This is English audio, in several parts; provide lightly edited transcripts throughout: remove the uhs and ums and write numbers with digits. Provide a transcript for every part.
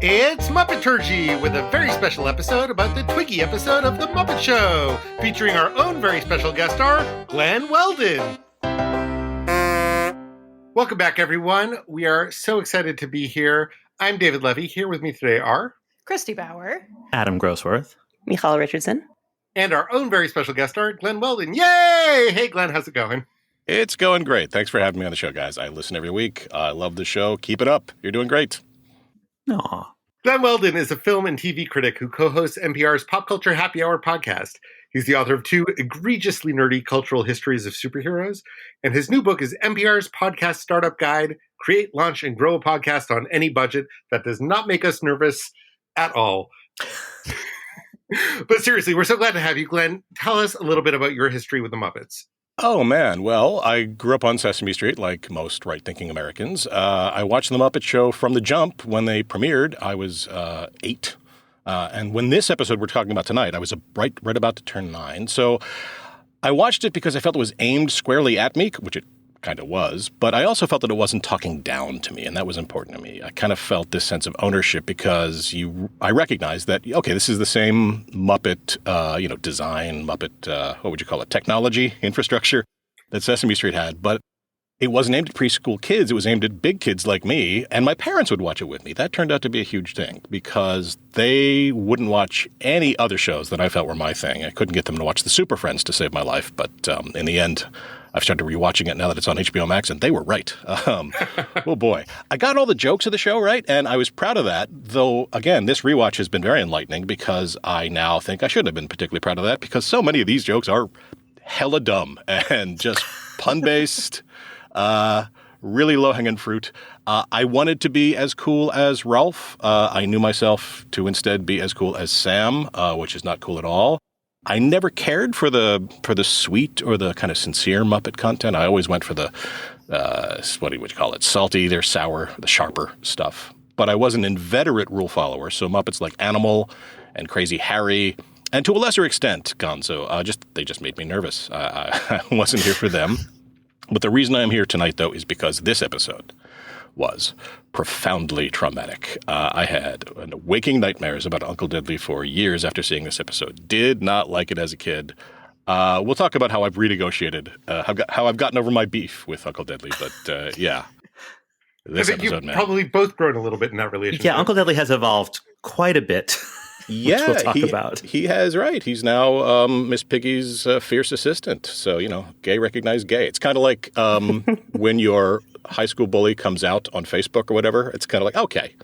It's Muppeturgy with a very special episode about the Twiggy episode of The Muppet Show, featuring our own very special guest star, Glenn Weldon. Welcome back, everyone. We are so excited to be here. I'm David Levy. Here with me today are Christy Bauer, Adam Grossworth, Michal Richardson, and our own very special guest star, Glenn Weldon. Yay! Hey, Glenn, how's it going? It's going great. Thanks for having me on the show, guys. I listen every week. I love the show. Keep it up. You're doing great. Aw. Glenn Weldon is a film and TV critic who co-hosts NPR's Pop Culture Happy Hour podcast. He's the author of 2 egregiously nerdy cultural histories of superheroes, and his new book is NPR's Podcast Startup Guide, Create, Launch, and Grow a Podcast on Any Budget That Does Not Make Us Nervous at All. But seriously, we're so glad to have you, Glenn. Tell us a little bit about your history with the Muppets. Oh, man. Well, I grew up on Sesame Street like most right-thinking Americans. I watched The Muppet Show from the jump when they premiered. I was 8. And when this episode we're talking about tonight, I was right about to turn 9. So I watched it because I felt it was aimed squarely at me, which it kind of was. But I also felt that it wasn't talking down to me, and that was important to me. I kind of felt this sense of ownership because I recognized that, okay, this is the same Muppet, design, Muppet, what would you call it, technology, infrastructure that Sesame Street had. But it wasn't aimed at preschool kids. It was aimed at big kids like me, and my parents would watch it with me. That turned out to be a huge thing because they wouldn't watch any other shows that I felt were my thing. I couldn't get them to watch the Super Friends to save my life, but in the end, I've started rewatching it now that it's on HBO Max, and they were right. Oh, boy. I got all the jokes of the show right, and I was proud of that, though, again, this rewatch has been very enlightening because I now think I shouldn't have been particularly proud of that because so many of these jokes are hella dumb and just pun-based. Really low-hanging fruit. I wanted to be as cool as Ralph. I knew myself to instead be as cool as Sam, which is not cool at all. I never cared for the sweet or the kind of sincere Muppet content. I always went for the, what would you call it, salty, they're sour, the sharper stuff. But I was an inveterate rule follower, so Muppets like Animal and Crazy Harry, and to a lesser extent, Gonzo, they just made me nervous. I wasn't here for them. But the reason I'm here tonight, though, is because this episode was profoundly traumatic. I had waking nightmares about Uncle Deadly for years after seeing this episode. Did not like it as a kid. We'll talk about how I've renegotiated, how I've gotten over my beef with Uncle Deadly. But yeah, this I think episode, you've man. probably both grown a little bit in that relationship. Yeah, Uncle Deadly has evolved quite a bit. Yeah, which we'll talk about. He has, right. He's now Miss Piggy's fierce assistant. So, gay recognized gay. It's kind of like when your high school bully comes out on Facebook or whatever. It's kind of like, okay.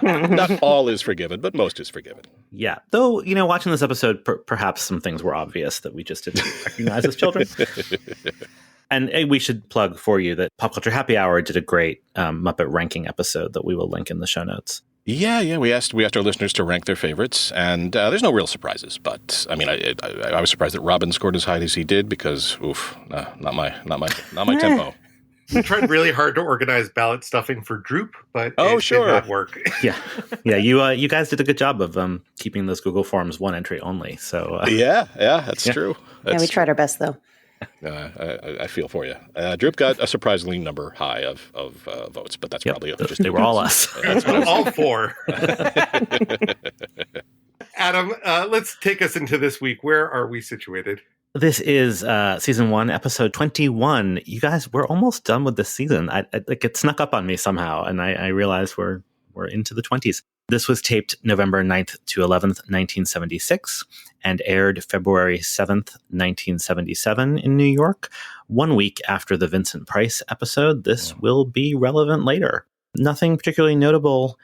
Not all is forgiven, but most is forgiven. Yeah. Though, watching this episode, perhaps some things were obvious that we just didn't recognize as children. And we should plug for you that Pop Culture Happy Hour did a great Muppet ranking episode that we will link in the show notes. Yeah. We asked our listeners to rank their favorites, and there's no real surprises. But I mean, I was surprised that Robin scored as high as he did because, not my tempo. We tried really hard to organize ballot stuffing for Droop, but it did not work. Yeah. You guys did a good job of keeping those Google Forms one entry only. So yeah, that's true. We tried our best though. I feel for you. Droop got a surprisingly number high of votes, but that's probably just they were all us. That's all 4. Adam, let's take us into this week. Where are we situated? This is season 1, episode 21. You guys, we're almost done with this season. It snuck up on me somehow, and I realized we're into the 20s. This was taped November 9th to 11th, 1976, and aired February 7th, 1977 in New York. 1 week after the Vincent Price episode, this will be relevant later. Nothing particularly notable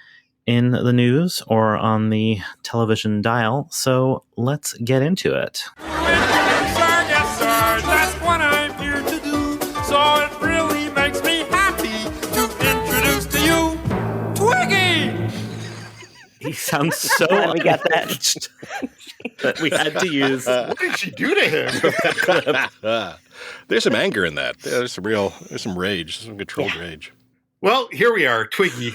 in the news or on the television dial, so let's get into it. Yes, sir, that's what I'm here to do. So it really makes me happy to introduce to you Twiggy! He sounds so Glad we got that. that we had to use. What did she do to him? There's some anger in that. There's some rage, some controlled rage. Well, here we are, Twiggy,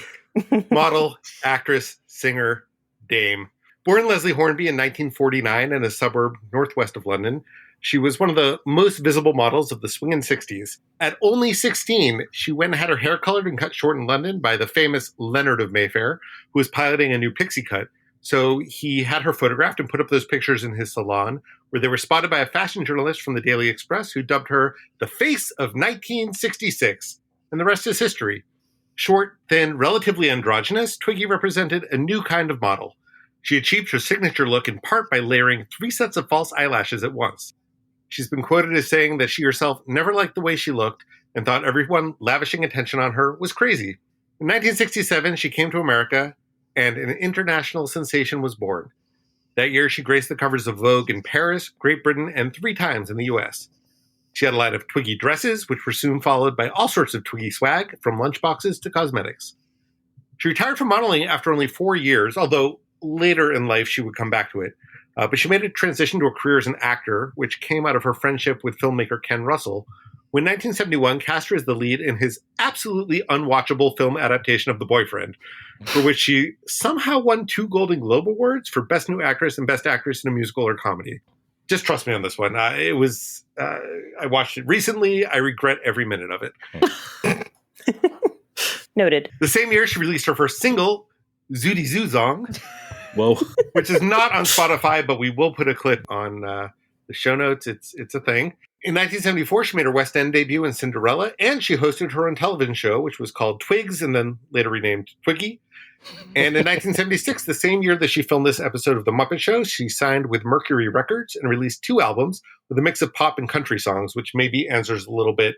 model, actress, singer, dame. Born Leslie Hornby in 1949 in a suburb northwest of London, She was one of the most visible models of the swingin' 60s. At only 16, she went and had her hair colored and cut short in London by the famous Leonard of Mayfair, who was piloting a new pixie cut. So he had her photographed and put up those pictures in his salon, where they were spotted by a fashion journalist from the Daily Express who dubbed her the face of 1966. And the rest is history. Short, thin, relatively androgynous, Twiggy represented a new kind of model. She achieved her signature look in part by layering 3 sets of false eyelashes at once. She's been quoted as saying that she herself never liked the way she looked and thought everyone lavishing attention on her was crazy. In 1967, she came to America, and an international sensation was born. That year, she graced the covers of Vogue in Paris, Great Britain, and 3 times in the US. She had a line of Twiggy dresses, which were soon followed by all sorts of Twiggy swag, from lunchboxes to cosmetics. She retired from modeling after only 4 years, although later in life she would come back to it. But she made a transition to a career as an actor, which came out of her friendship with filmmaker Ken Russell, when 1971 cast her as the lead in his absolutely unwatchable film adaptation of The Boyfriend, for which she somehow won 2 Golden Globe Awards for Best New Actress and Best Actress in a Musical or Comedy. Just trust me on this one. I watched it recently. I regret every minute of it. Noted. The same year, she released her first single, Zooty Zoo Zong, Whoa. which is not on Spotify, but we will put a clip on the show notes. It's a thing. In 1974, she made her West End debut in Cinderella, and she hosted her own television show, which was called Twigs, and then later renamed Twiggy. And in 1976, the same year that she filmed this episode of The Muppet Show, she signed with Mercury Records and released 2 albums with a mix of pop and country songs, which maybe answers a little bit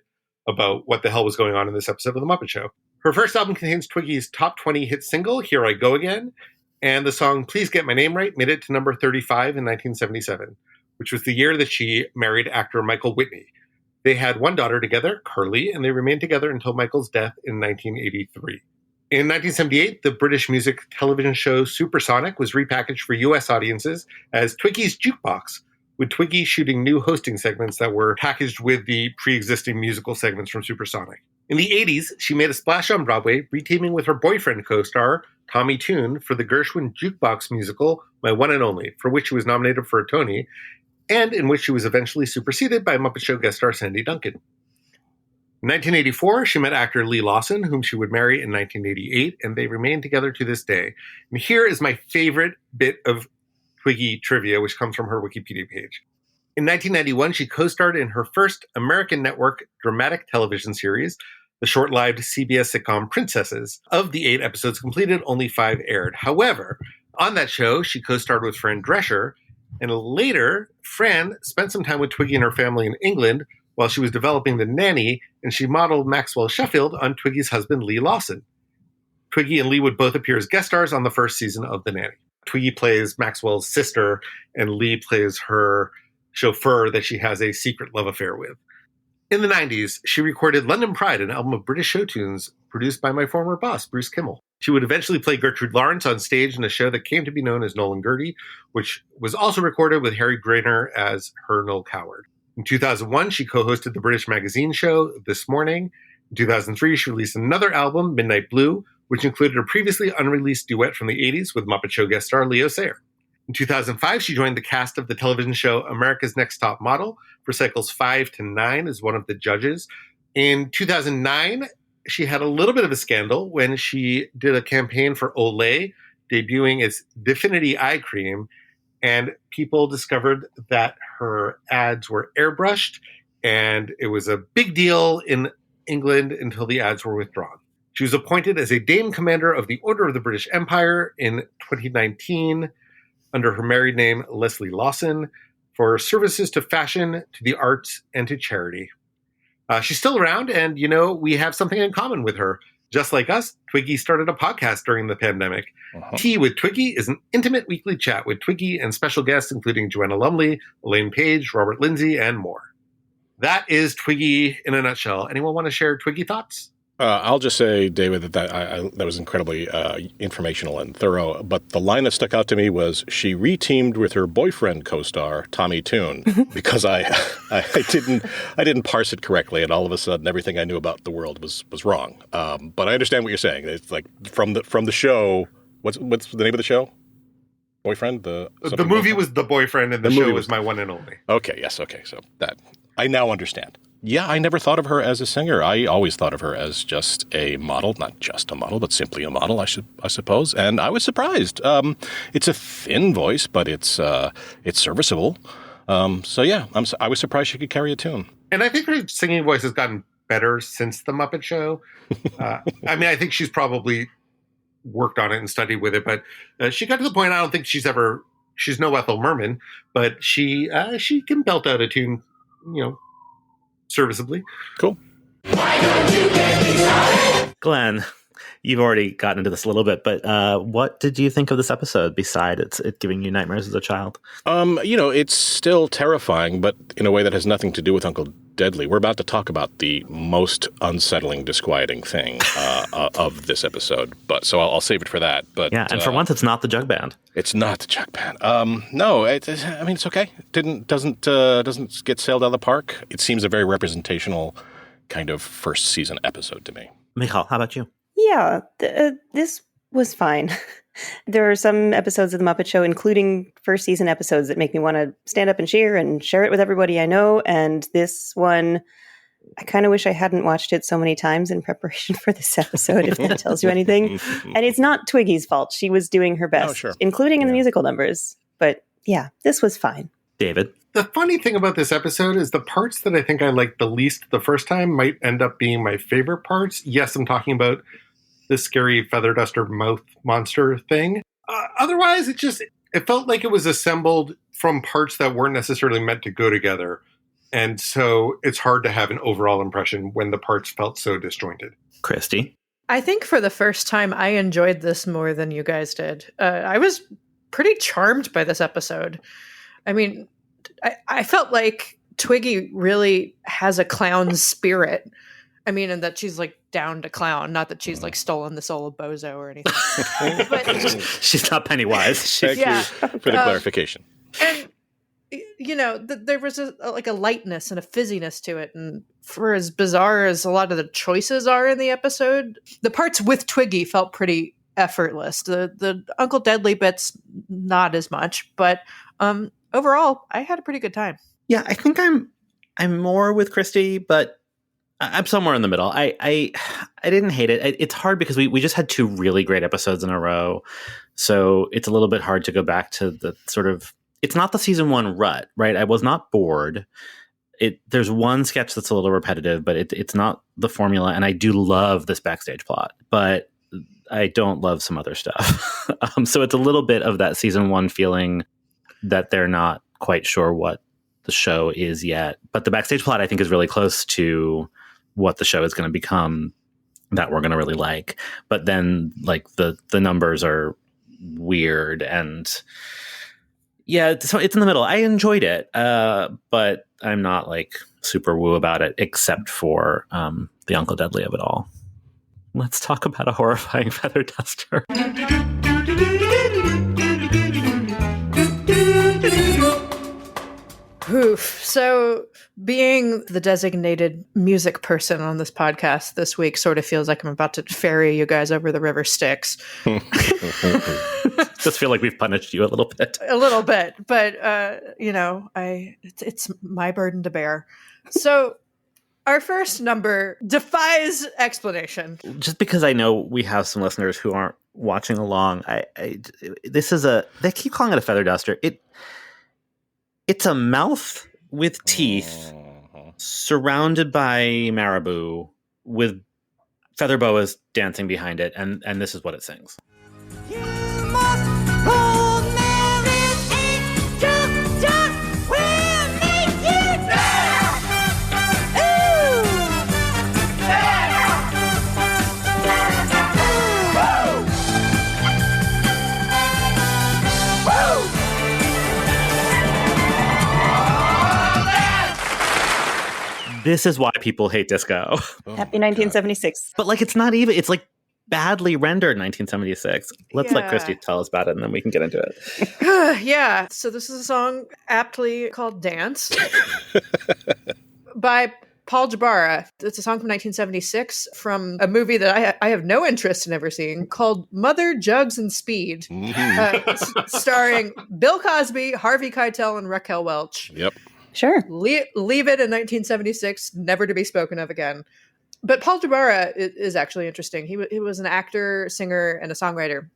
about what the hell was going on in this episode of The Muppet Show. Her first album contains Twiggy's top 20 hit single, Here I Go Again, and the song Please Get My Name Right made it to number 35 in 1977, which was the year that she married actor Michael Whitney. They had 1 daughter together, Carly, and they remained together until Michael's death in 1983. In 1978, the British music television show Supersonic was repackaged for U.S. audiences as Twiggy's Jukebox, with Twiggy shooting new hosting segments that were packaged with the pre-existing musical segments from Supersonic. In the 80s, she made a splash on Broadway, reteaming with her boyfriend co-star, Tommy Tune, for the Gershwin Jukebox musical, My One and Only, for which she was nominated for a Tony, and in which she was eventually superseded by Muppet Show guest star Sandy Duncan. In 1984, she met actor Lee Lawson, whom she would marry in 1988, and they remain together to this day. And here is my favorite bit of Twiggy trivia, which comes from her Wikipedia page. In 1991, she co-starred in her first American network dramatic television series, the short-lived CBS sitcom Princesses. Of the 8 episodes completed, only 5 aired. However, on that show, she co-starred with Fran Drescher, and later, Fran spent some time with Twiggy and her family in England while she was developing The Nanny, and she modeled Maxwell Sheffield on Twiggy's husband, Lee Lawson. Twiggy and Lee would both appear as guest stars on the first season of The Nanny. Twiggy plays Maxwell's sister, and Lee plays her chauffeur that she has a secret love affair with. In the 90s, she recorded London Pride, an album of British show tunes produced by my former boss, Bruce Kimmel. She would eventually play Gertrude Lawrence on stage in a show that came to be known as Nolan Gertie, which was also recorded with Harry Grainer as her Noel Coward. In 2001, she co-hosted the British magazine show This Morning. In 2003, she released another album, Midnight Blue, which included a previously unreleased duet from the 80s with Muppet Show guest star Leo Sayer. In 2005, she joined the cast of the television show America's Next Top Model for cycles 5 to 9 as one of the judges. In 2009, she had a little bit of a scandal when she did a campaign for Olay, debuting its Definity Eye Cream, and people discovered that her ads were airbrushed, and it was a big deal in England until the ads were withdrawn. She was appointed as a Dame Commander of the Order of the British Empire in 2019 under her married name Leslie Lawson for services to fashion, to the arts, and to charity. She's still around, and, we have something in common with her. Just like us, Twiggy started a podcast during the pandemic. Tea with Twiggy is an intimate weekly chat with Twiggy and special guests, including Joanna Lumley, Elaine Page, Robert Lindsay, and more. That is Twiggy in a nutshell. Anyone want to share Twiggy thoughts? I'll just say, David, that was incredibly informational and thorough. But the line that stuck out to me was she reteamed with her boyfriend co-star Tommy Tune because I didn't parse it correctly, and all of a sudden everything I knew about the world was wrong. But I understand what you're saying. It's like from the show. What's the name of the show? boyfriend? The movie was The Boyfriend, and the show was My One and Only. Okay, yes, okay. So that I now understand. Yeah, I never thought of her as a singer. I always thought of her as just a model, not just a model, but simply a model, I suppose. And I was surprised. It's a thin voice, but it's serviceable. So yeah, I was surprised she could carry a tune. And I think her singing voice has gotten better since The Muppet Show. I mean, I think she's probably worked on it and studied with it, but she got to the point. I don't think she's no Ethel Merman, but she can belt out a tune, serviceably. Cool. Glenn, you've already gotten into this a little bit, but what did you think of this episode besides it giving you nightmares as a child? It's still terrifying, but in a way that has nothing to do with Uncle Deadly. We're about to talk about the most unsettling, disquieting thing of this episode, so I'll save it for that. But yeah, and for once, it's not the jug band. It's not the jug band. No, it's okay. Doesn't get sailed out of the park. It seems a very representational kind of first season episode to me. Michal, how about you? Yeah, this was fine. There are some episodes of The Muppet Show, including first season episodes, that make me want to stand up and cheer and share it with everybody I know. And this one, I kind of wish I hadn't watched it so many times in preparation for this episode, if that tells you anything. And it's not Twiggy's fault. She was doing her best, including in the musical numbers. But yeah, this was fine. David? The funny thing about this episode is the parts that I think I liked the least the first time might end up being my favorite parts. Yes, I'm talking about this scary feather duster mouth monster thing. Otherwise, it felt like it was assembled from parts that weren't necessarily meant to go together. And so it's hard to have an overall impression when the parts felt so disjointed. Christy? I think for the first time, I enjoyed this more than you guys did. I was pretty charmed by this episode. I mean, I felt like Twiggy really has a clown's spirit. I mean, and that she's like down to clown, not that she's like stolen the soul of Bozo or anything. But, she's not Pennywise. Thank you for the clarification. And there was a lightness and a fizziness to it, and for as bizarre as a lot of the choices are in the episode, the parts with Twiggy felt pretty effortless. The Uncle Deadly bits, not as much, but overall, I had a pretty good time. Yeah, I think I'm more with Christy, but I'm somewhere in the middle. I didn't hate it. It's hard because we just had two really great episodes in a row. So it's a little bit hard to go back to the sort of, it's not the season one rut, right? I was not bored. There's one sketch that's a little repetitive, but it's not the formula. And I do love this backstage plot, but I don't love some other stuff. So it's a little bit of that season one feeling that they're not quite sure what the show is yet. But the backstage plot, I think, is really close to what the show is going to become that we're going to really like. But then like the numbers are weird, and yeah, so it's in the middle. I enjoyed it, but I'm not like super woo about it, except for the Uncle Deadly of it all. Let's talk about a horrifying feather duster. Oof. So being the designated music person on this podcast this week sort of feels like I'm about to ferry you guys over the river Styx. Just feel like we've punished you a little bit. A little bit, but it's my burden to bear. So our first number defies explanation. Just because I know we have some listeners who aren't watching along, they keep calling it a feather duster. It's a mouth with teeth surrounded by marabou with feather boas dancing behind it, and this is what it sings. You must hold marriage and jump, we'll make you dance. Ooh. Woo. This is why people hate disco. Happy 1976. But like, it's not even, it's like badly rendered 1976. Let's let Christy tell us about it, and then we can get into it. Yeah. So this is a song aptly called Dance by Paul Jabara. It's a song from 1976 from a movie that I have no interest in ever seeing called Mother, Jugs, and Speed, starring Bill Cosby, Harvey Keitel, and Raquel Welch. Yep. Sure. Leave it in 1976, never to be spoken of again. But Paul Jabara is actually interesting. He was an actor, singer, and a songwriter.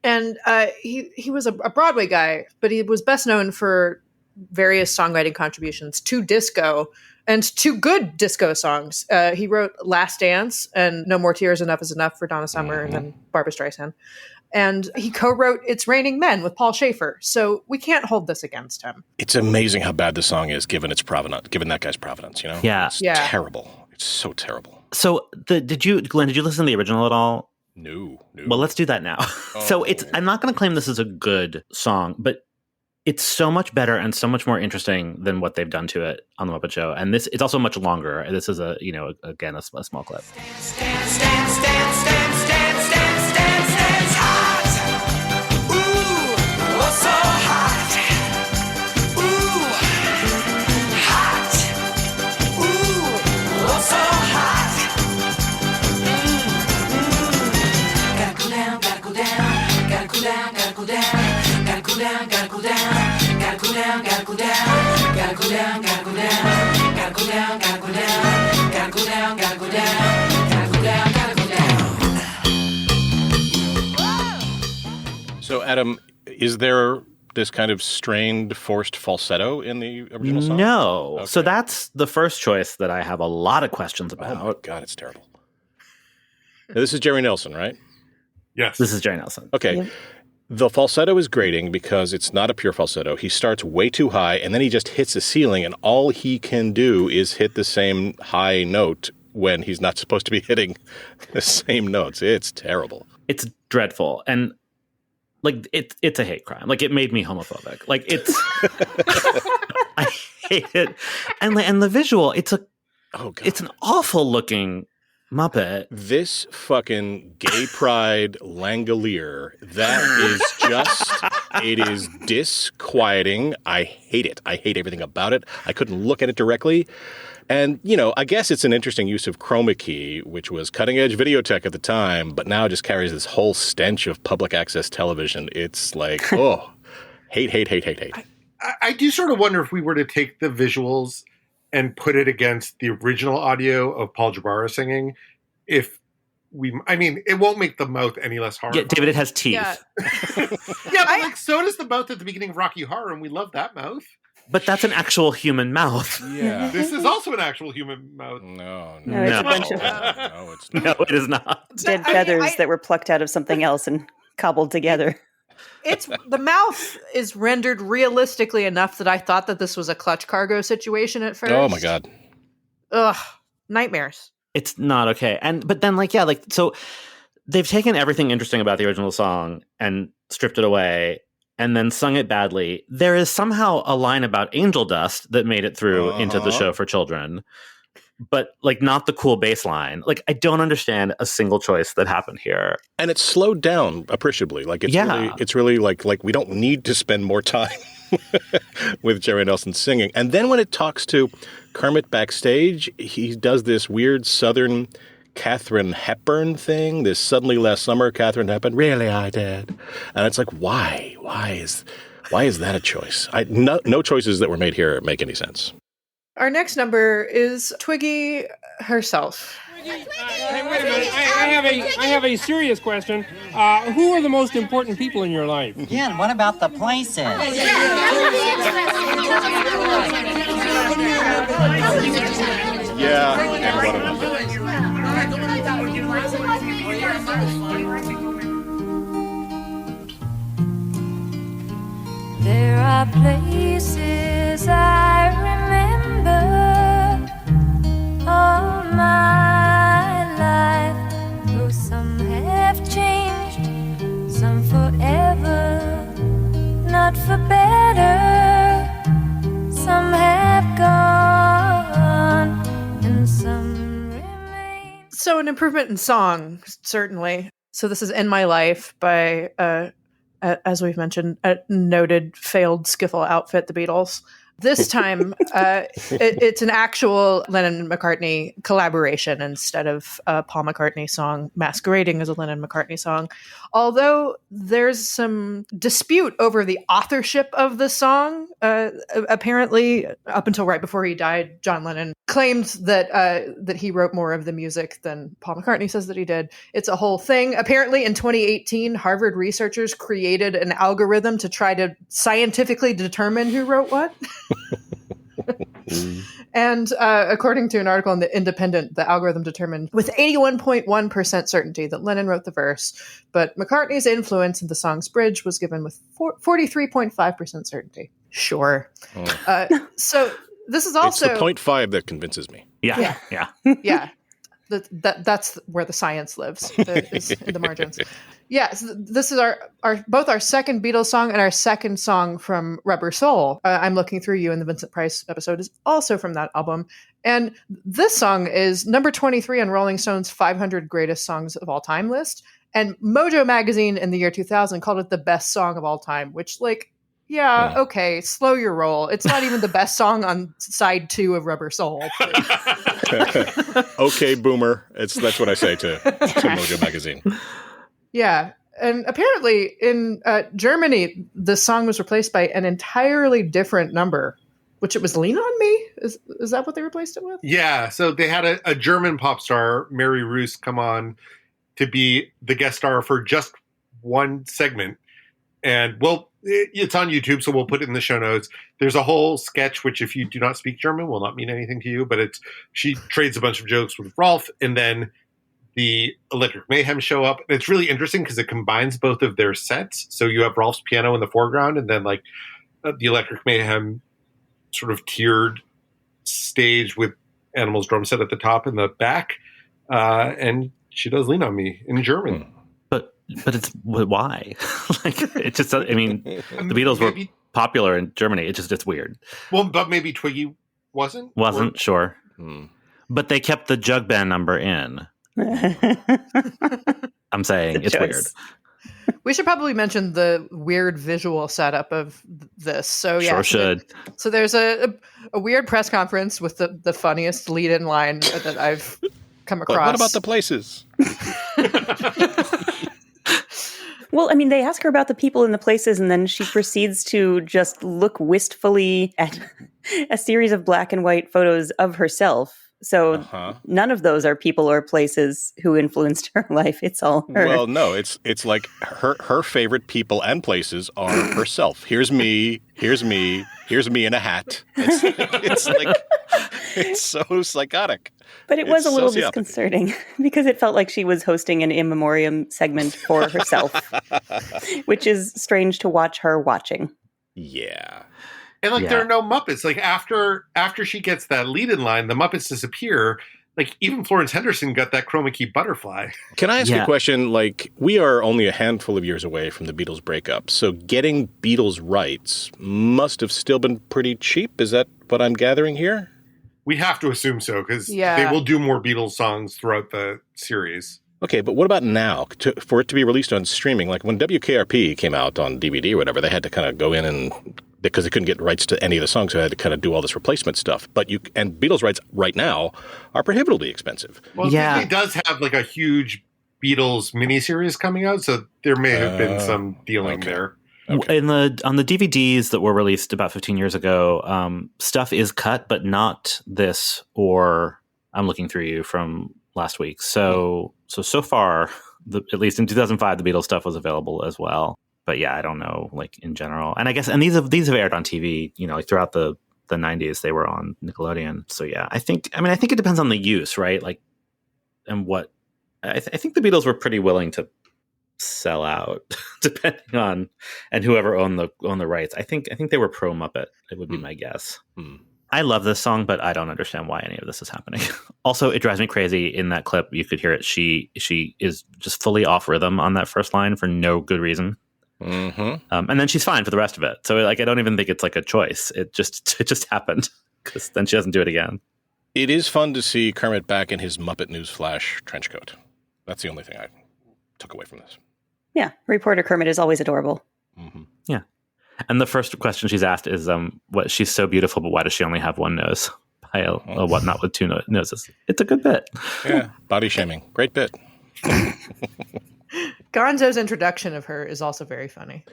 And he was a Broadway guy, but he was best known for various songwriting contributions to disco and to good disco songs. He wrote Last Dance and No More Tears, Enough Is Enough for Donna Summer and then Barbra Streisand. And he co-wrote It's Raining Men with Paul Schaefer. So we can't hold this against him. It's amazing how bad the song is given its provenance, given that guy's provenance, you know? Yeah. It's terrible. It's so terrible. So Glenn, did you listen to the original at all? No. Well, let's do that now. So I'm not going to claim this is a good song, but it's so much better and so much more interesting than what they've done to it on the Muppet Show. And it's also much longer. This is a small clip. So, Adam, is there this kind of strained, forced falsetto in the original song? No. Okay. So that's the first choice that I have a lot of questions about. Oh, my God, it's terrible. Now, this is Jerry Nelson, right? Yes. This is Jerry Nelson. Okay. Yep. The falsetto is grating because it's not a pure falsetto. He starts way too high, and then he just hits the ceiling, and all he can do is hit the same high note when he's not supposed to be hitting the same notes. It's terrible. It's dreadful. And like it's a hate crime. Like it made me homophobic. Like it's I hate it. And the visual, it's an awful looking Muppet. This fucking gay pride Langolier, that is just, it is disquieting. I hate it. I hate everything about it. I couldn't look at it directly. And, I guess it's an interesting use of chroma key, which was cutting edge video tech at the time, but now it just carries this whole stench of public access television. It's like, hate. I do sort of wonder if we were to take the visuals and put it against the original audio of Paul Jabara singing, it won't make the mouth any less horrifying. Yeah, David, it has teeth. Yeah. Yeah, but so does the mouth at the beginning of Rocky Horror, and we love that mouth. But that's an actual human mouth. Yeah. This is also an actual human mouth. No, it's a bunch of no, it's not. No, it is not. dead feathers that were plucked out of something else and cobbled together. It's the mouth is rendered realistically enough that I thought that this was a clutch cargo situation at first. Oh my God. Ugh, nightmares. It's not okay. But then so they've taken everything interesting about the original song and stripped it away and then sung it badly. There is somehow a line about angel dust that made it through into the show for children, but not the cool bass line. I don't understand a single choice that happened here. And it's slowed down appreciably. It's really like we don't need to spend more time with Jerry Nelson singing. And then when it talks to Kermit backstage, he does this weird Southern Katharine Hepburn thing. This suddenly last summer, Katharine Hepburn. Really, I did. And it's like, why? Why is that a choice? No choices that were made here make any sense. Our next number is Twiggy herself. Hey, wait a minute. I have a serious question. Who are the most important people in your life? Yeah, and what about the places? Yeah, and what about that? There are places I remember all my life, though some have changed, some forever, not for better. Some have gone and some remain. So an improvement in song, certainly. So this is In My Life by, as we've mentioned, a noted failed skiffle outfit, the Beatles. This time, it's an actual Lennon and McCartney collaboration instead of a Paul McCartney song masquerading as a Lennon McCartney song. Although there's some dispute over the authorship of the song. Apparently, up until right before he died, John Lennon claimed that he wrote more of the music than Paul McCartney says that he did. It's a whole thing. Apparently, in 2018, Harvard researchers created an algorithm to try to scientifically determine who wrote what. And according to an article in The Independent, the algorithm determined with 81.1% certainty that Lennon wrote the verse, but McCartney's influence in the song's bridge was given with 43.5% certainty. Sure. So this is also... It's the 0.5 that convinces me. Yeah. Yeah. That's where the science lives, is in the margins. Yeah, so this is both our second Beatles song and our second song from Rubber Soul. I'm Looking Through You, and the Vincent Price episode is also from that album. And this song is number 23 on Rolling Stone's 500 Greatest Songs of All Time list. And Mojo Magazine in the year 2000 called it the best song of all time, which, okay, slow your roll. It's not even the best song on side 2 of Rubber Soul. Okay, boomer. That's what I say to Mojo Magazine. Yeah. And apparently in Germany, the song was replaced by an entirely different number, which it was Lean on Me? Is that what they replaced it with? Yeah. So they had a German pop star, Mary Roos, come on to be the guest star for just one segment. And it's on YouTube, so we'll put it in the show notes. There's a whole sketch, which if you do not speak German will not mean anything to you, but she trades a bunch of jokes with Rolf, and then the Electric Mayhem show up. And it's really interesting because it combines both of their sets. So you have Rolf's piano in the foreground, and then the Electric Mayhem sort of tiered stage with Animal's drum set at the top and the back. And she does Lean on Me in German. But it's why? It's just, the Beatles were popular in Germany. It's weird. Well, but maybe Twiggy wasn't? Sure. But they kept the jug band number in. I'm saying it's weird. We should probably mention the weird visual setup of this. So yeah, sure should. So there's a weird press conference with the funniest lead-in line that I've come across. But what about the places? Well, they ask her about the people and the places, and then she proceeds to just look wistfully at a series of black and white photos of herself. So none of those are people or places who influenced her life. It's all her. Well, no, it's like her favorite people and places are herself. Here's me in a hat. It's so psychotic. But it was a little disconcerting because it felt like she was hosting an in memoriam segment for herself, which is strange to watch her watching. Yeah. And there are no Muppets. After she gets that lead-in line, the Muppets disappear. Even Florence Henderson got that chroma key butterfly. Can I ask you a question? We are only a handful of years away from the Beatles breakup, so getting Beatles rights must have still been pretty cheap. Is that what I'm gathering here? We have to assume so, because they will do more Beatles songs throughout the series. Okay, but what about now? For it to be released on streaming, when WKRP came out on DVD or whatever, they had to kind of go in and... because they couldn't get rights to any of the songs, so they had to kind of do all this replacement stuff. And Beatles rights right now are prohibitively expensive. Well, Disney does have a huge Beatles miniseries coming out, so there may have been some dealing there. Okay. On the DVDs that were released about 15 years ago, stuff is cut, but not this or I'm Looking Through You from last week. So far, at least in 2005, the Beatles stuff was available as well. But yeah, I don't know, in general. And I guess, and these have aired on TV, throughout the 90s, they were on Nickelodeon. So yeah, I think it depends on the use, right? And what, I think the Beatles were pretty willing to sell out depending on, and whoever owned the rights. I think they were pro Muppet. It would be my guess. I love this song, but I don't understand why any of this is happening. Also, it drives me crazy in that clip. You could hear it. She is just fully off rhythm on that first line for no good reason. Mm-hmm. And then she's fine for the rest of it. So I don't even think it's a choice. It just happened because then she doesn't do it again. It is fun to see Kermit back in his Muppet Newsflash trench coat. That's the only thing I took away from this. Yeah, reporter Kermit is always adorable. Mm-hmm. Yeah. And the first question she's asked is, "What? She's so beautiful, but why does she only have one nose? By a whatnot with two noses." It's a good bit. Yeah, body shaming. Great bit. Gonzo's introduction of her is also very funny.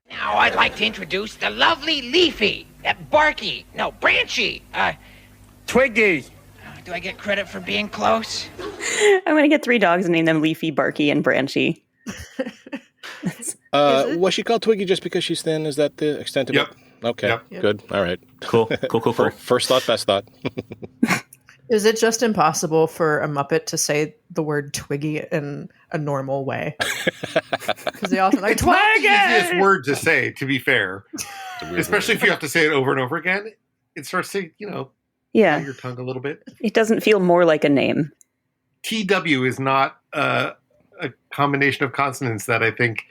Now I'd like to introduce the lovely Leafy, Branchy. Twiggy. Do I get credit for being close? I'm going to get 3 dogs and name them Leafy, Barky, and Branchy. Was she called Twiggy just because she's thin? Is that the extent of Yep. it? Okay, Yep. good. All right. Cool. First thought, best thought. Is it just impossible for a Muppet to say the word Twiggy in a normal way? Because they often like, It's not the Twiggy! easiest word to say, to be fair. Especially if you have to say it over and over again. It starts to, Yeah, your tongue a little bit. it doesn't feel more like a name. TW is not a combination of consonants that I think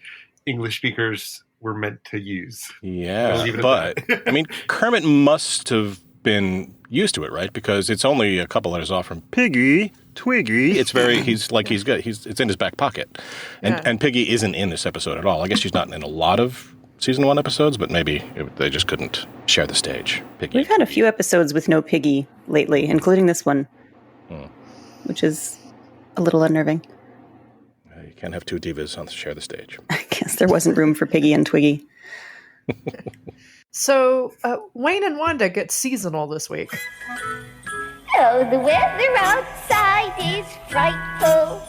English speakers were meant to use. Yeah, Leave it at but that. I mean, Kermit must have been used to it, right? Because it's only a couple letters off from Piggy, Twiggy. It's very, he's good. It's in his back pocket. And Piggy isn't in this episode at all. I guess she's not in a lot of season 1 episodes, but maybe they just couldn't share the stage. Piggy. We've had a few episodes with no Piggy lately, including this one, which is a little unnerving. You can't have 2 divas on share the stage. I guess there wasn't room for Piggy and Twiggy. So Wayne and Wanda get seasonal this week. Oh, the weather outside is frightful,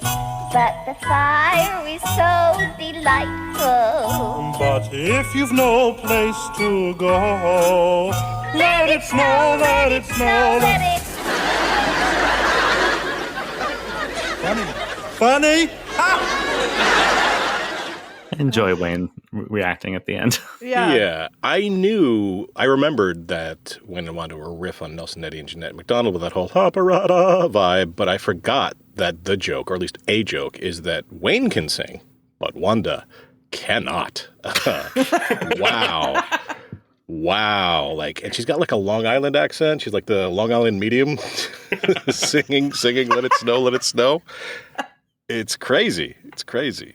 but the fire is so delightful. But if you've no place to go, let it snow, let it snow, let it Funny? Enjoy Wayne reacting at the end. Yeah. I remembered that Wayne and Wanda were a riff on Nelson Eddy and Jeanette MacDonald with that whole operetta vibe, but I forgot that the joke, or at least a joke, is that Wayne can sing, but Wanda cannot. Wow. Wow. And she's got a Long Island accent. She's like the Long Island medium singing, let it snow, let it snow. It's crazy. It's crazy.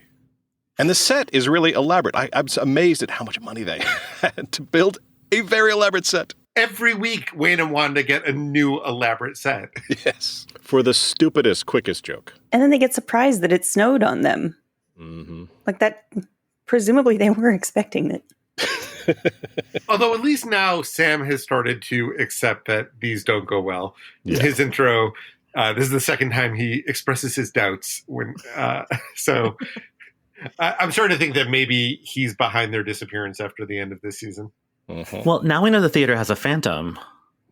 And the set is really elaborate. I'm amazed at how much money they had to build a very elaborate set. Every week, Wayne and Wanda get a new elaborate set. Yes. For the stupidest, quickest joke. And then they get surprised that it snowed on them. Mm-hmm. Like that, presumably they were expecting it. Although at least now Sam has started to accept that these don't go well. Yeah. His intro, this is the second time he expresses his doubts. So I'm starting to think that maybe he's behind their disappearance after the end of this season. Mm-hmm. Well, now we know the theater has a phantom.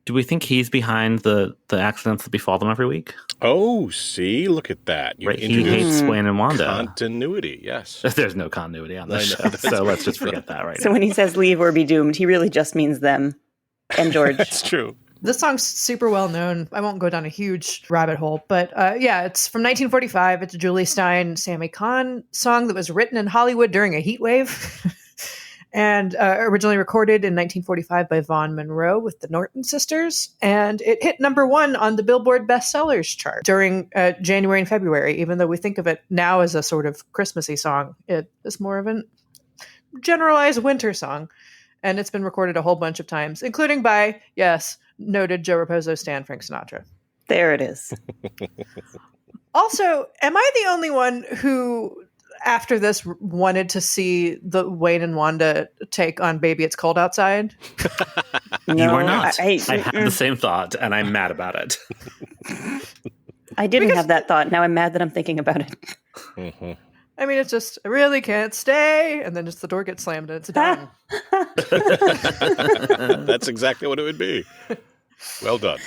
Do we think he's behind the accidents that befall them every week? Oh, see? Look at that. You Right, he hates Wayne and Wanda. Continuity, yes. There's no continuity on this I know. show, so let's just forget that right So now. when he says leave or be doomed, he really just means them and George. That's true. This song's super well known. I won't go down a huge rabbit hole, but it's from 1945. It's a Julie Stein, Sammy Kahn song that was written in Hollywood during a heat wave and originally recorded in 1945 by Vaughn Monroe with the Norton sisters. And it hit #1 on the Billboard bestsellers chart during January and February, even though we think of it now as a sort of Christmassy song. It is more of a generalized winter song. And it's been recorded a whole bunch of times, including by, yes, noted Joe Raposo stan Frank Sinatra. There it is. Also, am I the only one who, after this, wanted to see the Wayne and Wanda take on Baby It's Cold Outside? You are not. I had the same thought, and I'm mad about it. I didn't have that thought. Now I'm mad that I'm thinking about it. Mm-hmm. I mean, it's just, I really can't stay. And then just the door gets slammed and it's done. That's exactly what it would be. Well done.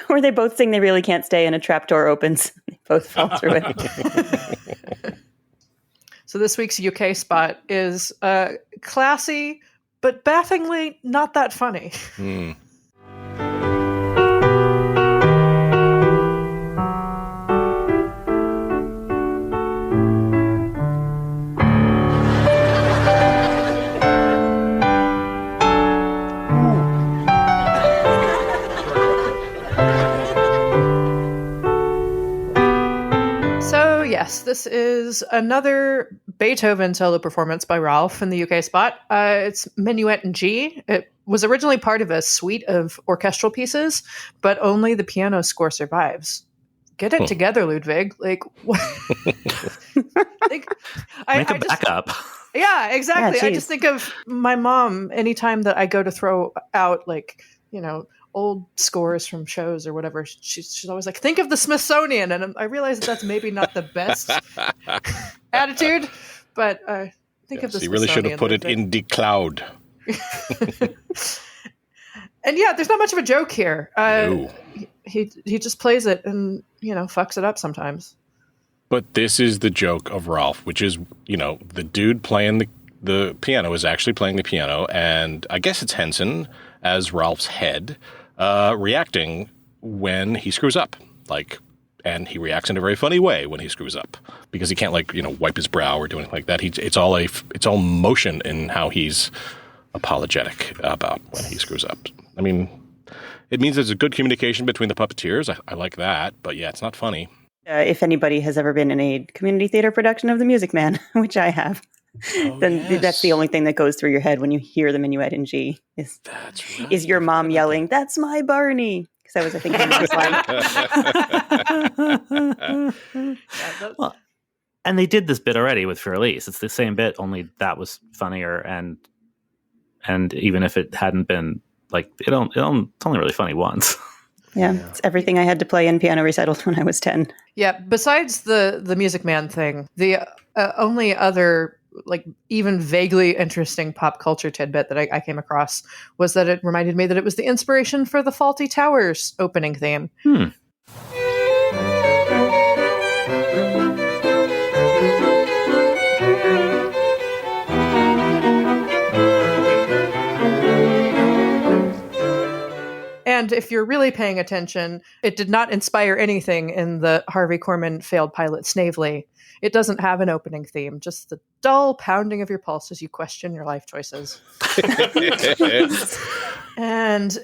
Or they both sing They Really Can't Stay and a trapdoor opens. They both fall through it. So this week's UK spot is classy, but bafflingly not that funny. Mm. this is another Beethoven solo performance by Ralph in the UK spot. It's Minuet in G. It was originally part of a suite of orchestral pieces, but only the piano score survives. Get it together, Ludwig. Like, what? Make a backup. Yeah, exactly. Yeah, I just think of my mom anytime that I go to throw out, like, old scores from shows or whatever. She's always like, think of the Smithsonian. And I realize that's maybe not the best attitude, but think of the Smithsonian. You really should have put it in the cloud. And yeah, there's not much of a joke here. No. He just plays it and, fucks it up sometimes. But this is the joke of Ralph, which is, the dude playing the piano is actually playing the piano. And I guess it's Henson as Ralph's head reacting when he screws up. And he reacts in a very funny way when he screws up because he can't wipe his brow or do anything like that. It's all motion in how he's apologetic about when he screws up. I mean, it means there's a good communication between the puppeteers. I like that. But yeah, it's not funny. If anybody has ever been in a community theater production of The Music Man, which I have, then that's the only thing that goes through your head when you hear the Minuet in G is your mom yelling, "That's my Barney." Because that was, I think, Well, and they did this bit already with Fur-Elise. It's the same bit, only that was funnier, and even if it hadn't been it's only really funny once. Yeah, it's everything I had to play in piano recitals when I was 10. Yeah, besides the Music Man thing, the only other even vaguely interesting pop culture tidbit that I came across was that it reminded me that it was the inspiration for the Fawlty Towers opening theme. And if you're really paying attention, it did not inspire anything in the Harvey Korman failed pilot Snavely. It doesn't have an opening theme, just the dull pounding of your pulse as you question your life choices. And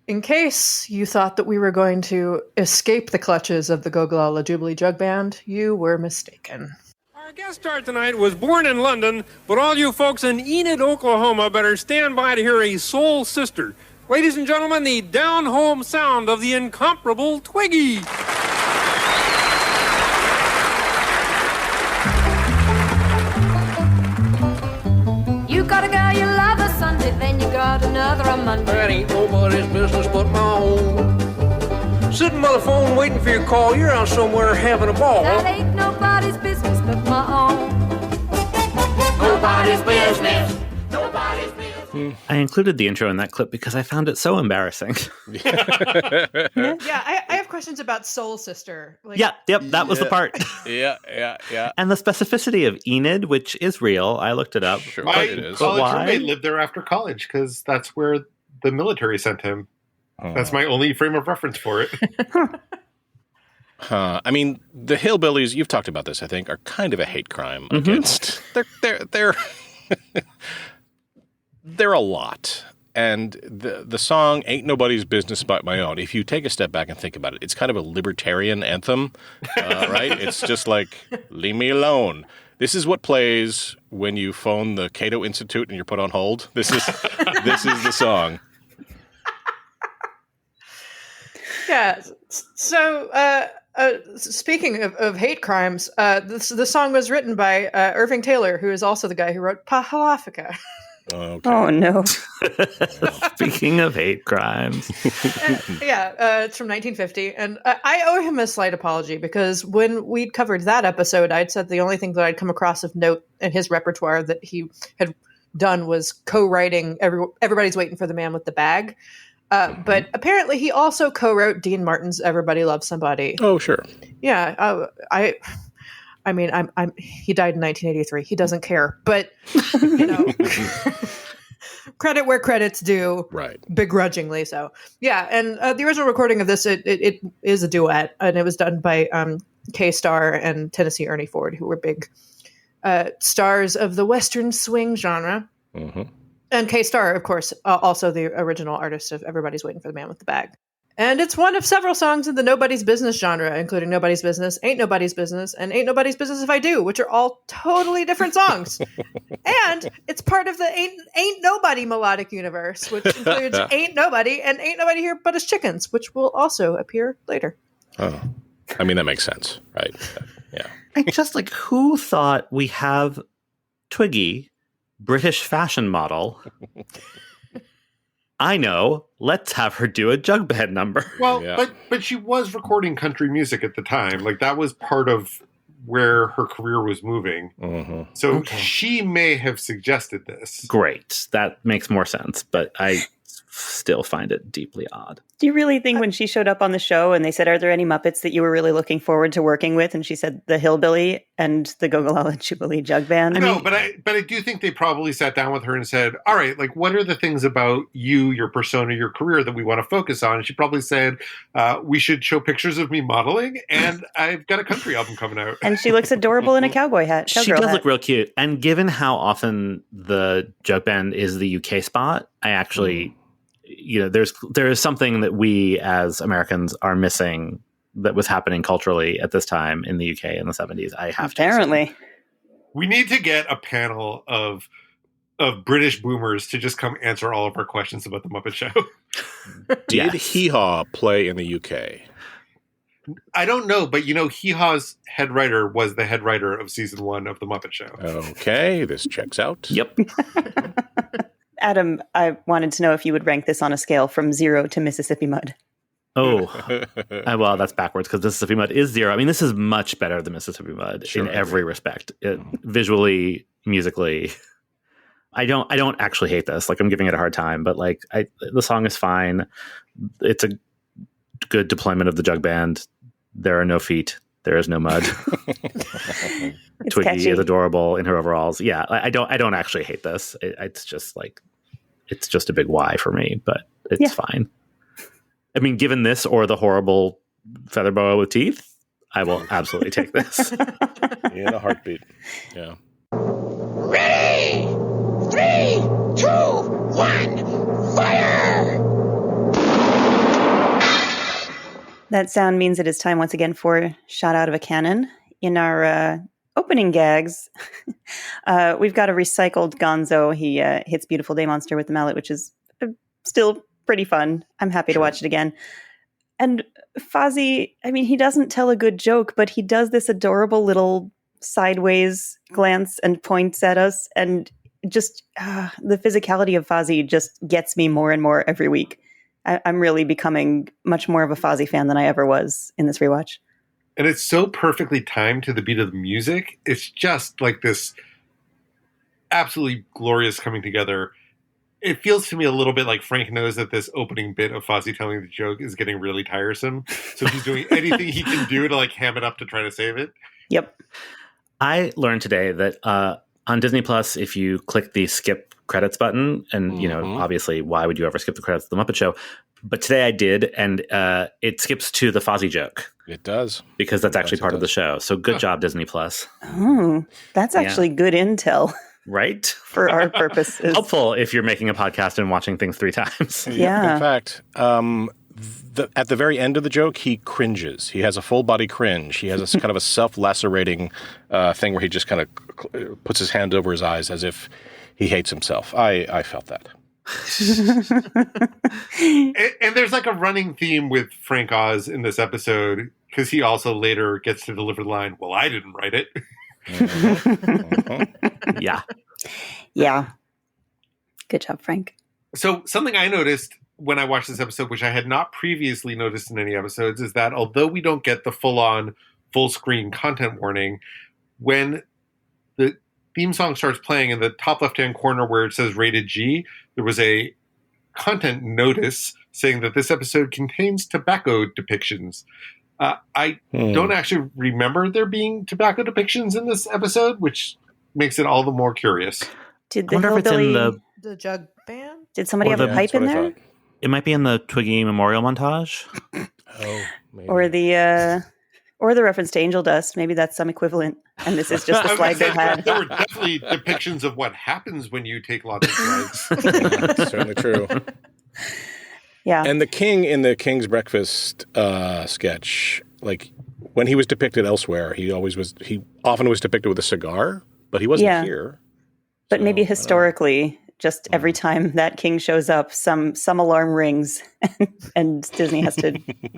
in case you thought that we were going to escape the clutches of the Gogla La Jubilee Jug Band, you were mistaken. Our guest star tonight was born in London, but all you folks in Enid, Oklahoma better stand by to hear a soul sister. Ladies and gentlemen, the down-home sound of the incomparable Twiggy. You got a girl you love a Sunday, then you got another on Monday. That ain't nobody's business but my own. Sitting by the phone waiting for your call, you're out somewhere having a ball. That ain't nobody's business but my own. Nobody's business. I included the intro in that clip because I found it so embarrassing. Yeah, I have questions about Soul Sister. That was the part. Yeah. And the specificity of Enid, which is real. I looked it up. Sure, My it is. college roommate lived there after college because that's where the military sent him. That's my only frame of reference for it. I mean, the hillbillies, you've talked about this, I think, are kind of a hate crime against. They're a lot. And the song Ain't Nobody's Business But My Own, if you take a step back and think about it, it's kind of a libertarian anthem, right? It's just like, leave me alone. This is what plays when you phone the Cato Institute and you're put on hold. This is the song. Yeah. So, speaking of hate crimes, the song was written by Irving Taylor, who is also the guy who wrote Pahalafika. Okay. Oh, no. Speaking of hate crimes. It's from 1950. And I owe him a slight apology because when we'd covered that episode, I'd said the only thing that I'd come across of note in his repertoire that he had done was co-writing Everybody's Waiting for the Man with the Bag. But apparently he also co-wrote Dean Martin's Everybody Loves Somebody. Oh, sure. Yeah. I mean, he died in 1983. He doesn't care, but credit where credit's due. Right. Begrudgingly so. Yeah. And the original recording of this, it is a duet, and it was done by K-Star and Tennessee Ernie Ford, who were big stars of the Western swing genre. Mm-hmm. And K-Star, of course, also the original artist of Everybody's Waiting for the Man with the Bag. And it's one of several songs in the Nobody's Business genre, including Nobody's Business, Ain't Nobody's Business, and Ain't Nobody's Business If I Do, which are all totally different songs. And it's part of the Ain't Nobody melodic universe, which includes Ain't Nobody and Ain't Nobody Here But Us Chickens, which will also appear later. Oh, I mean, that makes sense, right? Yeah. I just like, who thought we have Twiggy, British fashion model? I know. Let's have her do a jug band number. Well, but she was recording country music at the time. Like, that was part of where her career was moving. Mm-hmm. So she may have suggested this. Great. That makes more sense, but I still find it deeply odd. Do you really think when she showed up on the show and they said, are there any Muppets that you were really looking forward to working with? And she said the Hillbilly and the Gogolala Jubilee Jug Band. No, but I do think they probably sat down with her and said, all right, like, what are the things about you, your persona, your career that we want to focus on? And she probably said, we should show pictures of me modeling, and I've got a country album coming out. And she looks adorable in a cowboy hat. She does look real cute. And given how often the jug band is the UK spot, I actually... You know, there is something that we as Americans are missing that was happening culturally at this time in the UK in the 70s. I have Apparently. We need to get a panel of British boomers to just come answer all of our questions about the Muppet Show. Did Hee Haw play in the UK? I don't know, but you know, Hee Haw's head writer was the head writer of season 1 of the Muppet Show. Okay, this checks out. Yep. Adam, I wanted to know if you would rank this on a scale from 0 to Mississippi Mud. Oh, well, that's backwards because Mississippi Mud is 0. I mean, this is much better than Mississippi Mud in every respect. Visually, musically. I don't actually hate this. Like, I'm giving it a hard time, but like, the song is fine. It's a good deployment of the jug band. There are no feet. There is no mud. Twiggy catchy. is adorable in her overalls. Yeah, I don't actually hate this. It's just like, it's just a big why for me, but it's fine. I mean, given this or the horrible feather boa with teeth, I will absolutely take this. In a heartbeat. Yeah. Ready! 3, 2, 1, fire! That sound means it is time once again for Shot Out of a Cannon. In our opening gags, we've got a recycled Gonzo. He hits Beautiful Day Monster with the mallet, which is still pretty fun. I'm happy to watch it again. And Fozzie, I mean, he doesn't tell a good joke, but he does this adorable little sideways glance and points at us. And just the physicality of Fozzie just gets me more and more every week. I'm really becoming much more of a Fozzie fan than I ever was in this rewatch. And it's so perfectly timed to the beat of the music. It's just like this absolutely glorious coming together. It feels to me a little bit like Frank knows that this opening bit of Fozzie telling the joke is getting really tiresome. So he's doing anything he can do to like ham it up to try to save it. Yep. I learned today that on Disney Plus, if you click the skip credits button, and you know, obviously, why would you ever skip the credits of the Muppet Show? But today I did, and it skips to the Fozzie joke. It does. Because that's actually part of the show. So good job, Disney Plus. Oh, that's actually good intel. Right? For our purposes. Helpful if you're making a podcast and watching things 3 times. Yeah. In fact, at the very end of the joke, he cringes. He has a full body cringe. He has a kind of a self-lacerating thing where he just kind of puts his hand over his eyes as if he hates himself. I felt that. And there's like a running theme with Frank Oz in this episode because he also later gets to deliver the line, well, I didn't write it. Yeah. Yeah. Good job, Frank. So something I noticed when I watched this episode, which I had not previously noticed in any episodes, is that although we don't get the full-on, full-screen content warning, when the theme song starts playing in the top left-hand corner where it says rated G, there was a content notice saying that this episode contains tobacco depictions. I don't actually remember there being tobacco depictions in this episode, which makes it all the more curious. Did the I wonder if it's in The jug band? Did somebody have a pipe in there? It might be in the Twiggy memorial montage. Oh, maybe. Or the reference to angel dust. Maybe that's some equivalent. And this is just the flag they had. There were definitely depictions of what happens when you take lots of drugs. That's certainly true. Yeah. And the king in the King's Breakfast sketch, like when he was depicted elsewhere, he often was depicted with a cigar, but he wasn't here. But maybe historically, just every time that king shows up, some alarm rings and Disney has to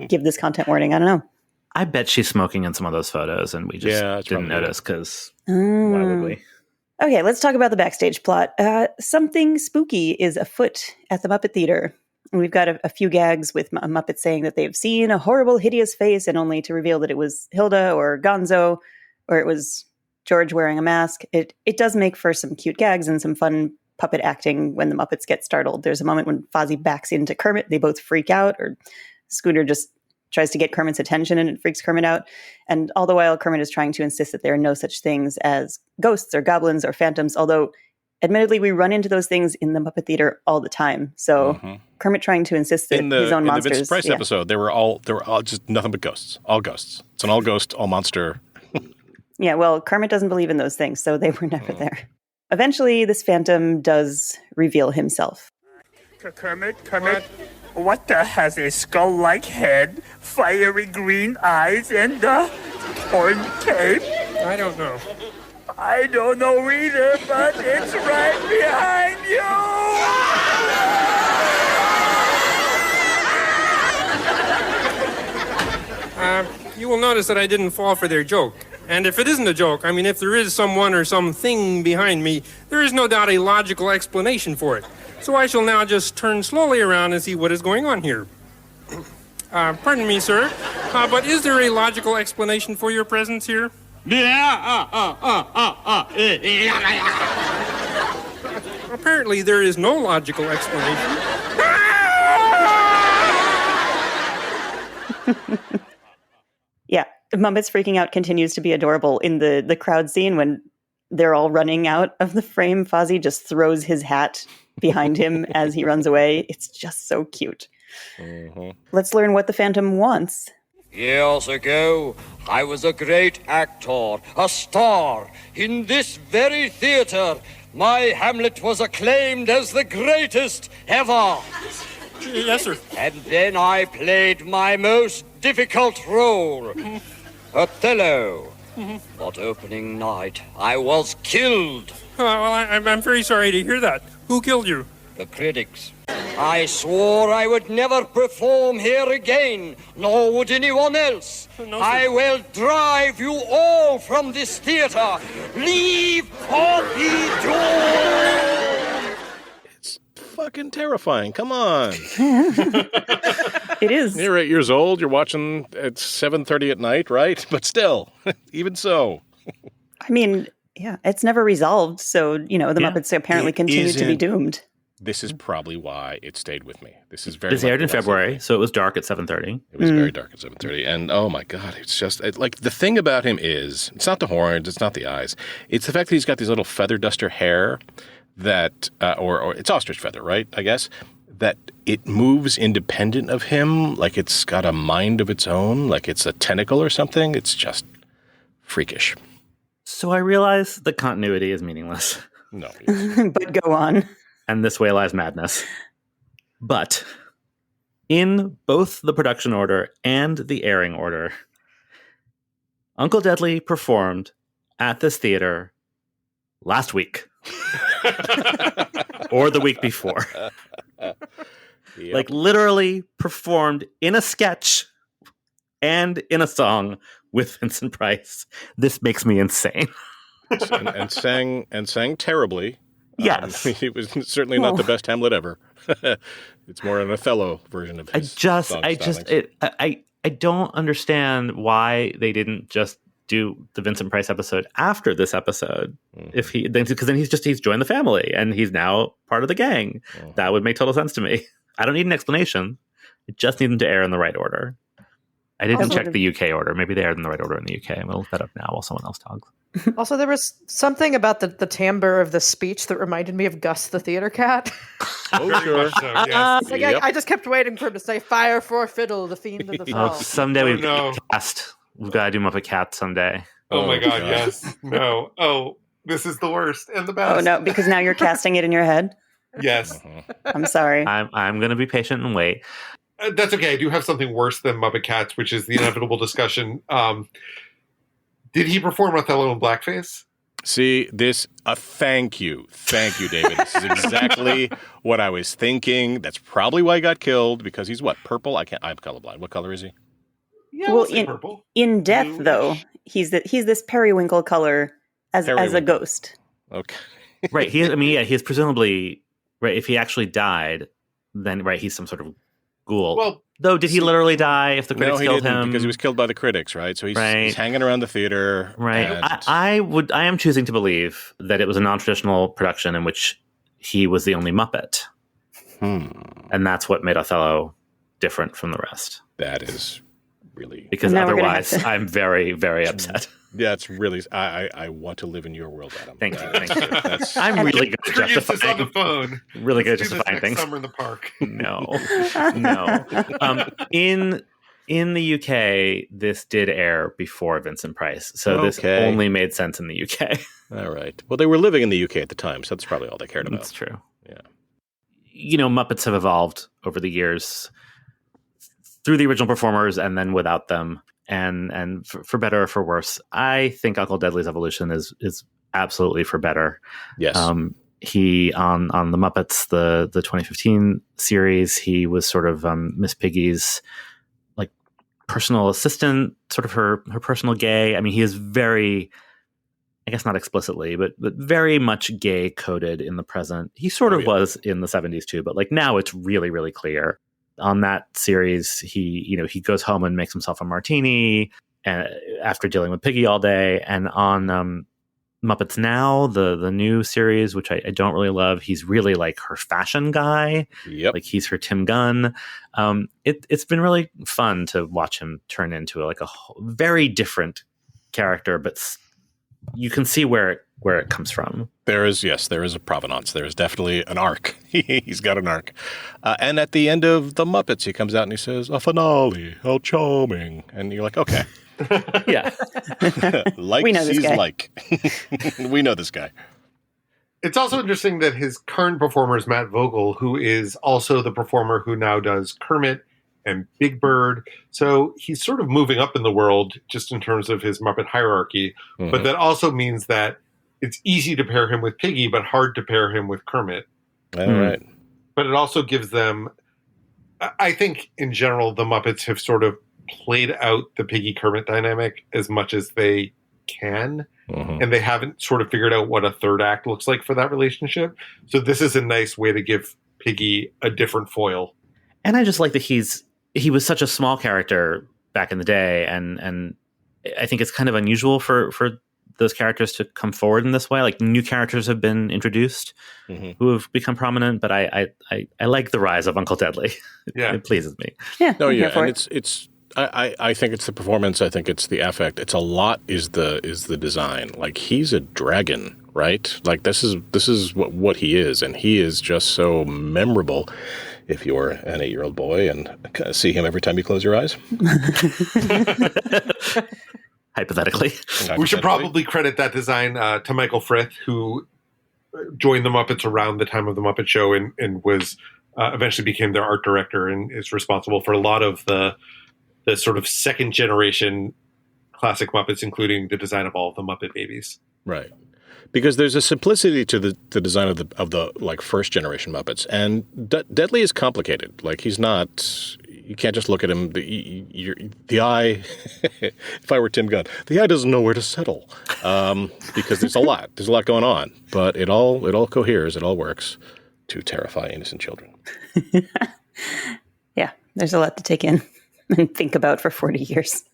give this content warning. I don't know. I bet she's smoking in some of those photos and we just didn't notice because why would we? Okay, let's talk about the backstage plot. Something spooky is afoot at the Muppet Theater. And we've got a few gags with a Muppet saying that they've seen a horrible, hideous face, and only to reveal that it was Hilda or Gonzo, or it was George wearing a mask. It does make for some cute gags and some fun puppet acting when the Muppets get startled. There's a moment when Fozzie backs into Kermit. They both freak out, or Scooter just tries to get Kermit's attention and it freaks Kermit out. And all the while, Kermit is trying to insist that there are no such things as ghosts or goblins or phantoms, although admittedly, we run into those things in the Muppet Theater all the time. So Kermit trying to insist that his own monsters. In the Vincent Price episode, they were all just nothing but ghosts. All ghosts. It's an all ghost, all monster. Yeah, well, Kermit doesn't believe in those things, so they were never there. Eventually, this phantom does reveal himself. Kermit, what the has a skull-like head, fiery green eyes, and a torn cape? I don't know. I don't know either, but it's right behind you! You will notice that I didn't fall for their joke. And if it isn't a joke, I mean, if there is someone or something behind me, there is no doubt a logical explanation for it. So I shall now just turn slowly around and see what is going on here. Pardon me, sir, but is there a logical explanation for your presence here? Apparently, there is no logical explanation. Yeah, Muppets freaking out continues to be adorable in the crowd scene when they're all running out of the frame. Fozzie just throws his hat behind him as he runs away. It's just so cute. Let's learn what the Phantom wants. Years ago, I was a great actor, a star. In this very theater, my Hamlet was acclaimed as the greatest ever. Yes, sir. And then I played my most difficult role, Othello. But opening night, I was killed. Well, I'm very sorry to hear that. Who killed you? The critics. I swore I would never perform here again, nor would anyone else. No, I will drive you all from this theater. Leave or be doomed. It's fucking terrifying. Come on. It is. You're 8 years old. You're watching at 7:30 at night, right? But still, even so. I mean, yeah, it's never resolved. So, the Muppets apparently continue to be doomed. This is probably why it stayed with me. This is very. This aired in February, so it was dark at 7:30. It was very dark at 7:30, and oh my god, it's just like the thing about him is it's not the horns, it's not the eyes, it's the fact that he's got these little feather duster hair that, or it's ostrich feather, right? I guess that it moves independent of him, like it's got a mind of its own, like it's a tentacle or something. It's just freakish. So I realize the continuity is meaningless. No, but go on. And this way lies madness. But in both the production order and the airing order, Uncle Deadly performed at this theater last week. Or the week before. Yep. Like literally performed in a sketch and in a song with Vincent Price. This makes me insane. and sang terribly. Yes. It was certainly not the best Hamlet ever. It's more an Othello version of his I don't understand why they didn't just do the Vincent Price episode after this episode. Because then he's joined the family and he's now part of the gang. That would make total sense to me. I don't need an explanation. I just need them to air in the right order. I didn't check the UK order. Maybe they aired in the right order in the UK. I'm going to look that up now while someone else talks. Also, there was something about the timbre of the speech that reminded me of Gus the theater cat. Oh, sure. So, yes. I just kept waiting for him to say, "Fire for fiddle, the fiend of the fall." Someday we've got to cast. We've got to do Muppet Cat someday. Oh my god, yes. No. Oh, this is the worst and the best. Oh no, because now you're casting it in your head? Yes. I'm sorry. I'm going to be patient and wait. That's okay. I do have something worse than Muppet Cats, which is the inevitable discussion. Did he perform Othello in blackface? See, thank you, David. This is exactly what I was thinking. That's probably why he got killed, because he's what, purple? I'm colorblind. What color is he? Yeah, well, purple. In death, Blue-ish. though, he's this periwinkle color as a ghost. Okay. Right. He's presumably, right, if he actually died, then, right, he's some sort of ghoul. Well, though, did he literally die if the critics No, he killed didn't, him? because he was killed by the critics, right? So he's hanging around the theater. Right. and- I am choosing to believe that it was a non-traditional production in which he was the only Muppet. And that's what made Othello different from the rest. That is really... Because otherwise, I'm very, very upset. Yeah, it's really... I want to live in your world, Adam. Thank you. I'm really good at justifying... on the phone. Really good at Let's do this justifying next things. summer in the park. No. In the UK, this did air before Vincent Price, so this only made sense in the UK. All right. Well, they were living in the UK at the time, so that's probably all they cared about. That's true. Yeah. Muppets have evolved over the years through the original performers and then without them, and for better or for worse. I think Uncle Deadly's evolution is absolutely for better. Yes. He on the Muppets, the 2015 series, he was sort of Miss Piggy's like personal assistant, sort of her personal gay. I mean, he is very, I guess not explicitly, but very much gay coded in the present. He sort of was in the 70s too, but like now it's really, really clear. On that series, he goes home and makes himself a martini after dealing with Piggy all day. And on Muppets Now, the new series, which I don't really love, he's really like her fashion guy. Yep. Like he's her Tim Gunn. It's been really fun to watch him turn into a very different character, but you can see where it comes from. There is a provenance. There is definitely an arc. He's got an arc. And at the end of the Muppets, he comes out and he says, "A finale, how charming." And you're like, okay. Yeah. Like we know this guy. Like. We know this guy. It's also interesting that his current performer is Matt Vogel, who is also the performer who now does Kermit and Big Bird. So he's sort of moving up in the world just in terms of his Muppet hierarchy. Mm-hmm. But that also means that it's easy to pair him with Piggy, but hard to pair him with Kermit. All right. But it also gives them... I think, in general, the Muppets have sort of played out the Piggy-Kermit dynamic as much as they can. Mm-hmm. And they haven't sort of figured out what a third act looks like for that relationship. So this is a nice way to give Piggy a different foil. And I just like that he was such a small character back in the day, and I think it's kind of unusual for those characters to come forward in this way. Like new characters have been introduced who have become prominent, but I like the rise of Uncle Deadly. Yeah. It pleases me. Yeah. Oh yeah, and it's I think it's the performance. I think it's the affect. It's a lot is the design. Like he's a dragon, right? Like this is what he is, and he is just so memorable. If you're an 8-year-old boy and see him every time you close your eyes. Hypothetically. We should probably credit that design to Michael Frith, who joined the Muppets around the time of the Muppet Show and was eventually became their art director and is responsible for a lot of the sort of second generation classic Muppets, including the design of all of the Muppet Babies. Right. Because there's a simplicity to the design of the like first generation Muppets, and Deadly is complicated. Like he's not. You can't just look at him. The eye. If I were Tim Gunn, the eye doesn't know where to settle because there's a lot. There's a lot going on, but it all coheres. It all works to terrify innocent children. Yeah, there's a lot to take in and think about for 40 years.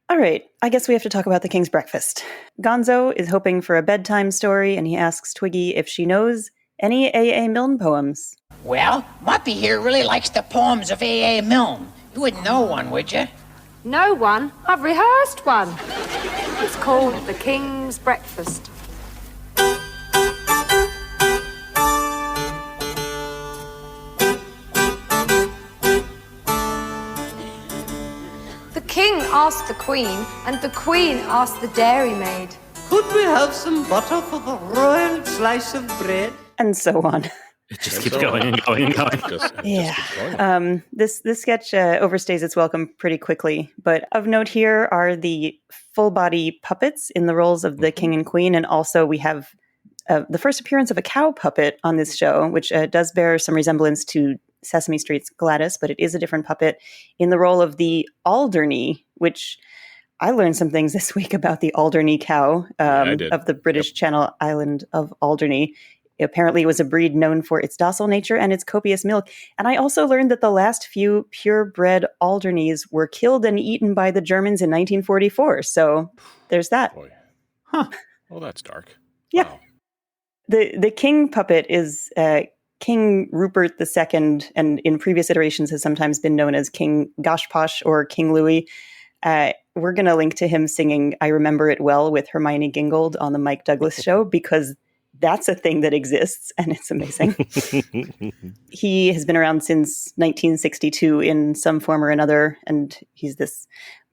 All right, I guess we have to talk about the King's Breakfast. Gonzo is hoping for a bedtime story, and he asks Twiggy if she knows any A.A. Milne poems. Well, Muppy here really likes the poems of A.A. Milne. You wouldn't know one, would you? No one. I've rehearsed one. It's called The King's Breakfast. The king asked the queen, and the queen asked the dairymaid, Could we have some butter for the royal slice of bread? And so on. It just keeps going and going and going. Yeah. This sketch overstays its welcome pretty quickly. But of note here are the full body puppets in the roles of the king and queen. And also we have the first appearance of a cow puppet on this show, which does bear some resemblance to Sesame Street's Gladys, but it is a different puppet in the role of the Alderney, which I learned some things this week about the Alderney cow of the British Channel island of Alderney. Apparently, it was a breed known for its docile nature and its copious milk. And I also learned that the last few purebred Alderneys were killed and eaten by the Germans in 1944. So there's that. Boy. Huh. Well, that's dark. Yeah. Wow. The king puppet is King Rupert II, and in previous iterations has sometimes been known as King Goshposh or King Louis. We're going to link to him singing I Remember It Well with Hermione Gingold on the Mike Douglas show, because that's a thing that exists, and it's amazing. He has been around since 1962 in some form or another, and he's this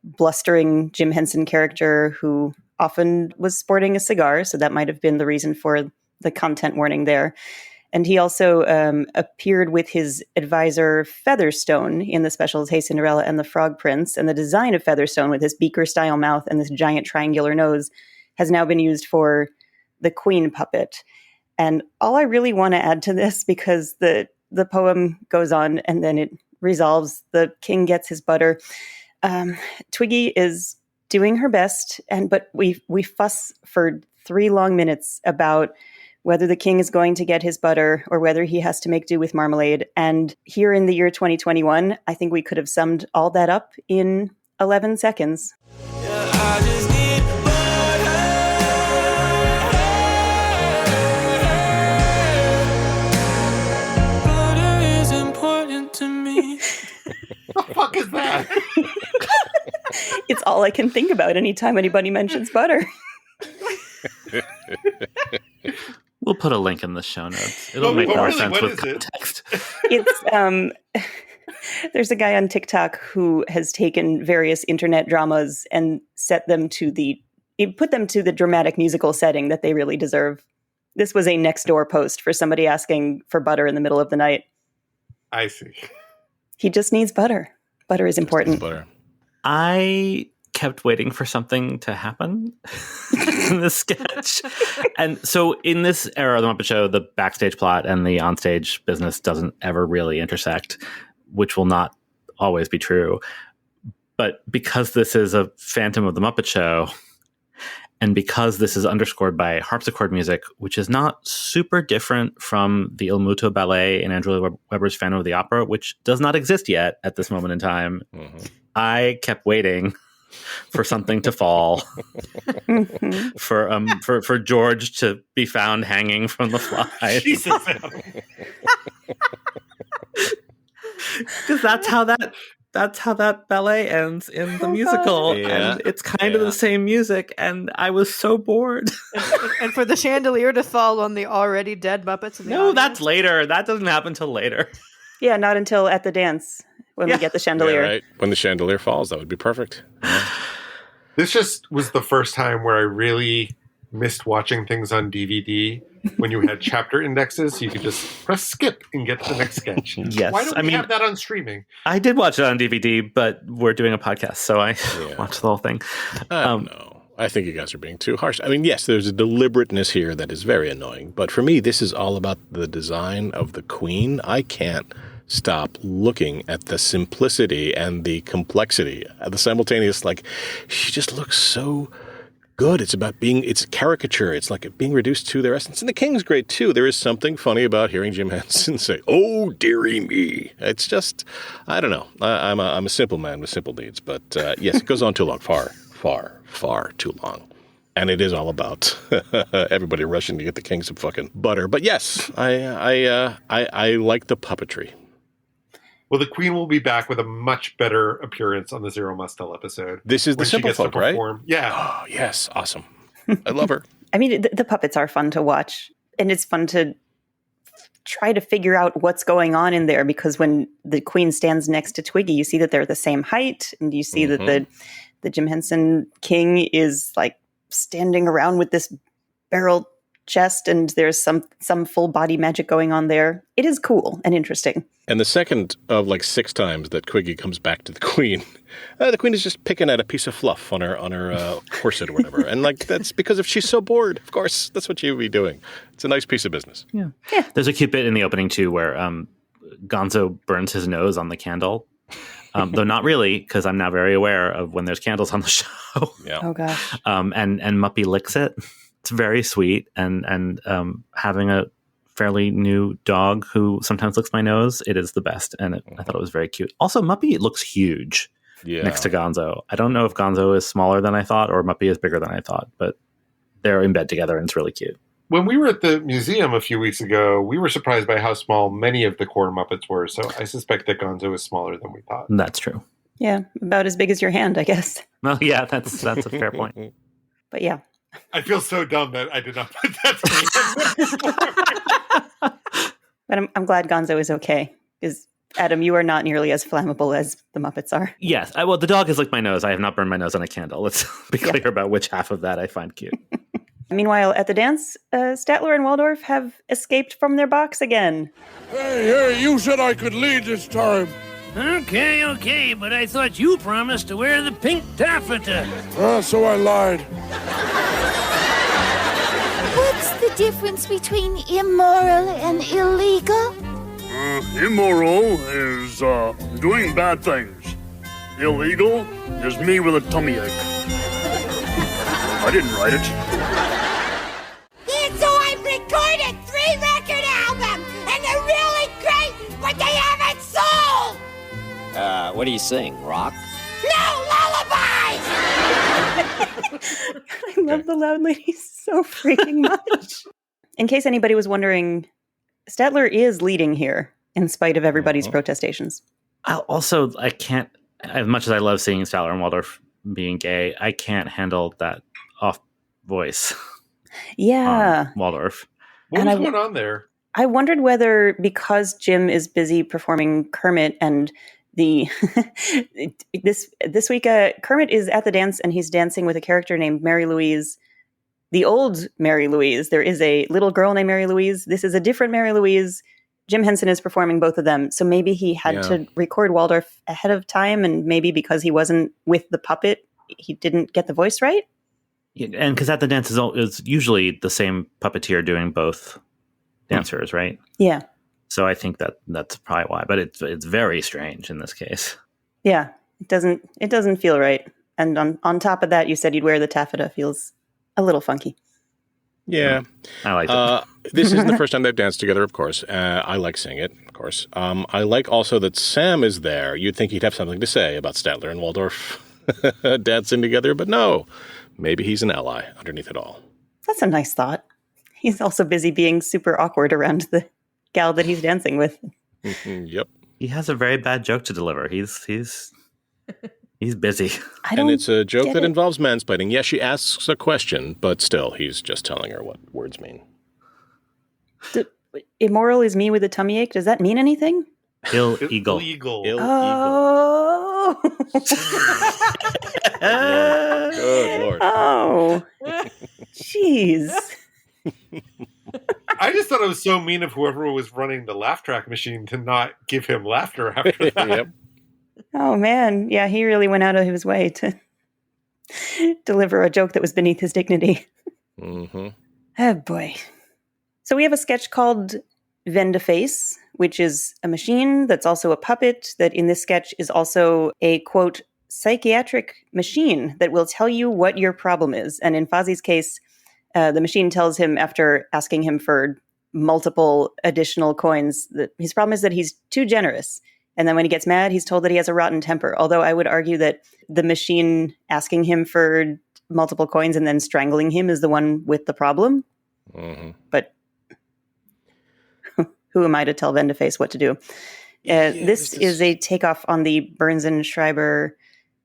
blustering Jim Henson character who often was sporting a cigar, so that might have been the reason for the content warning there. And he also appeared with his advisor Featherstone in the specials Hey Cinderella and the Frog Prince, and the design of Featherstone with his beaker-style mouth and this giant triangular nose has now been used for the Queen puppet. And all I really want to add to this, because the poem goes on and then it resolves, the king gets his butter. Twiggy is doing her best, but we fuss for 3 long minutes about whether the king is going to get his butter or whether he has to make do with marmalade. And here in the year 2021, I think we could have summed all that up in 11 seconds. What the fuck is that? It's all I can think about anytime anybody mentions butter. We'll put a link in the show notes. It'll make more sense with context. It's there's a guy on TikTok who has taken various internet dramas and put them to the dramatic musical setting that they really deserve. This was a next door post for somebody asking for butter in the middle of the night. I see. He just needs butter. Butter is important. Butter. I kept waiting for something to happen in this sketch. And so in this era of the Muppet Show, the backstage plot and the onstage business doesn't ever really intersect, which will not always be true. But because this is a Phantom of the Muppet Show, and because this is underscored by harpsichord music, which is not super different from the Il Muto Ballet in Andrew Lloyd Webber's Phantom of the Opera, which does not exist yet at this moment in time, I kept waiting for something to fall, for George to be found hanging from the fly. Jesus. Because that's how that ballet ends in the musical. Yeah. And it's kind of the same music, and I was so bored. And for the chandelier to fall on the already dead Muppets in the audience? That's later. That doesn't happen till later. Yeah, not until at the dance when we get the chandelier. Yeah, right. When the chandelier falls, that would be perfect. Yeah. This just was the first time where I really missed watching things on DVD when you had chapter indexes, so you could just press skip and get to the next sketch. Yes. Why don't we have that on streaming? I did watch it on DVD, but we're doing a podcast, so I watched the whole thing. No, I think you guys are being too harsh. I mean, yes, there's a deliberateness here that is very annoying, but for me, this is all about the design of the Queen. I can't stop looking at the simplicity and the complexity, the simultaneous, she just looks so good. It's about it's caricature. It's like being reduced to their essence. And the King's great too. There is something funny about hearing Jim Henson say, "Oh, dearie me." It's just, I don't know. I'm a simple man with simple needs. But yes, it goes on too long. Far too long. And it is all about everybody rushing to get the King some fucking butter. But yes, I like the puppetry. Well, the Queen will be back with a much better appearance on the Zero Mustel episode. This is the Simple Folk, right? Yeah. Oh, yes. Awesome. I love her. I mean, the puppets are fun to watch, and it's fun to try to figure out what's going on in there, because when the Queen stands next to Twiggy, you see that they're the same height, and you see that the Jim Henson King is standing around with this barrel chest, and there's some full body magic going on there. It is cool and interesting. And the second of like 6 times that Twiggy comes back to the Queen is just picking at a piece of fluff on her corset or whatever. And like, that's because if she's so bored, of course, that's what she would be doing. It's a nice piece of business. Yeah. There's a cute bit in the opening too where Gonzo burns his nose on the candle. Though not really, because I'm now very aware of when there's candles on the show. Yeah. Oh gosh. And Muppy licks it. It's very sweet, and having a fairly new dog who sometimes licks my nose, it is the best, and I thought it was very cute. Also, Muppy looks huge next to Gonzo. I don't know if Gonzo is smaller than I thought or Muppy is bigger than I thought, but they're in bed together, and it's really cute. When we were at the museum a few weeks ago, we were surprised by how small many of the core Muppets were, so I suspect that Gonzo is smaller than we thought. That's true. Yeah, about as big as your hand, I guess. Well, yeah, that's a fair point. But yeah. I feel so dumb that I did not put that. But I'm glad Gonzo is okay, because Adam, you are not nearly as flammable as the Muppets are. Yes. Well, the dog has licked my nose. I have not burned my nose on a candle. Let's be clear about which half of that I find cute. Meanwhile, at the dance, Statler and Waldorf have escaped from their box again. Hey, you said I could lead this time. Okay, but I thought you promised to wear the pink taffeta. So I lied. What's the difference between immoral and illegal? Immoral is doing bad things. Illegal is me with a tummy ache. I didn't write it. And so I've recorded 3 record albums, and they're really great, but they haven't sold! What do you sing, rock? No lullabies! I love the Loud Ladies so freaking much. In case anybody was wondering, Statler is leading here, in spite of everybody's protestations. Also, I can't, as much as I love seeing Statler and Waldorf being gay, I can't handle that off voice. Yeah. Waldorf. What was going on there? I wondered whether, because Jim is busy performing Kermit, and this week Kermit is at the dance and he's dancing with a character named Mary Louise, the old Mary Louise. There is a little girl named Mary Louise. This is a different Mary Louise. Jim Henson is performing both of them, so maybe he had to record Waldorf ahead of time, and maybe because he wasn't with the puppet, he didn't get the voice right. Yeah, and because at the dance is usually the same puppeteer doing both dancers, right? Yeah. So I think that's probably why, but it's very strange in this case. Yeah, it doesn't feel right. And on top of that, you said you'd wear the taffeta. Feels a little funky. Yeah. I like it. This isn't the first time they've danced together, of course. I like seeing it, of course. I like also that Sam is there. You'd think he'd have something to say about Statler and Waldorf dancing together, but no. Maybe he's an ally underneath it all. That's a nice thought. He's also busy being super awkward around the gal that he's dancing with. Yep. He has a very bad joke to deliver. He's busy. And it's a joke that involves mansplaining. Yes, she asks a question, but still, he's just telling her what words mean. Immoral is me with a tummy ache. Does that mean anything? Illegal. Oh. Good Lord. Oh. Jeez. I just thought it was so mean of whoever was running the laugh track machine to not give him laughter after that. Yep. Oh, man. Yeah, he really went out of his way to deliver a joke that was beneath his dignity. Mm-hmm. Oh, boy. So we have a sketch called Vendaface, which is a machine that's also a puppet that in this sketch is also a, quote, psychiatric machine that will tell you what your problem is. And in Fozzie's case, the machine tells him, after asking him for multiple additional coins, that his problem is that he's too generous. And then when he gets mad, he's told that he has a rotten temper. Although I would argue that the machine asking him for multiple coins and then strangling him is the one with the problem. Mm-hmm. But who am I to tell Vendaface what to do? This is a takeoff on the Burns and Schreiber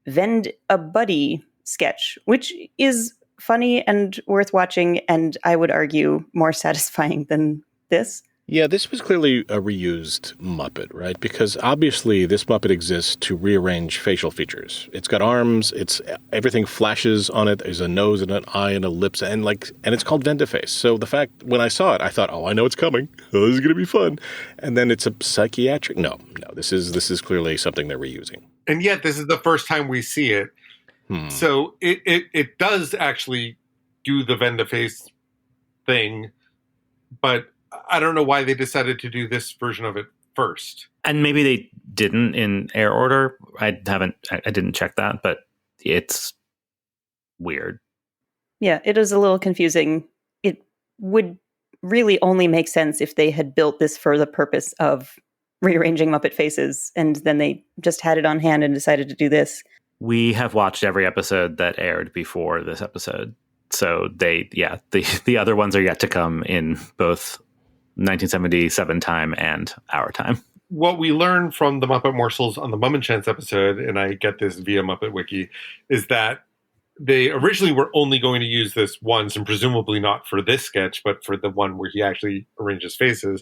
Vend a Buddy sketch, which is funny and worth watching, and I would argue more satisfying than this. Yeah, this was clearly a reused Muppet, right? Because obviously this Muppet exists to rearrange facial features. It's got arms, everything flashes on it. There's a nose and an eye and a lips, and it's called Vendaface. So the fact, when I saw it, I thought, oh, I know it's coming. Oh, this is going to be fun. And then it's a psychiatric. No, this is clearly something they're reusing. And yet this is the first time we see it. So it does actually do the Vendaface thing, but I don't know why they decided to do this version of it first. And maybe they didn't in air order. I didn't check that, but it's weird. Yeah, it is a little confusing. It would really only make sense if they had built this for the purpose of rearranging Muppet faces, and then they just had it on hand and decided to do this. We have watched every episode that aired before this episode. So the other ones are yet to come in both 1977 time and our time. What we learned from the Muppet Morsels on the Mum and Chance episode, and I get this via Muppet Wiki, is that they originally were only going to use this once, and presumably not for this sketch, but for the one where he actually arranges faces.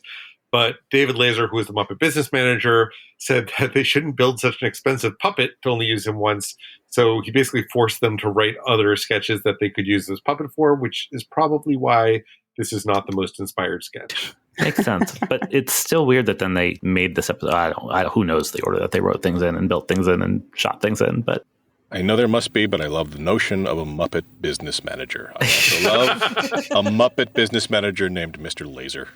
But David Laser, who is the Muppet business manager, said that they shouldn't build such an expensive puppet to only use him once. So he basically forced them to write other sketches that they could use this puppet for, which is probably why this is not the most inspired sketch. Makes sense. But it's still weird that then they made this episode. Who knows the order that they wrote things in and built things in and shot things in. But I know there must be, but I love the notion of a Muppet business manager. I also love a Muppet business manager named Mr. Laser.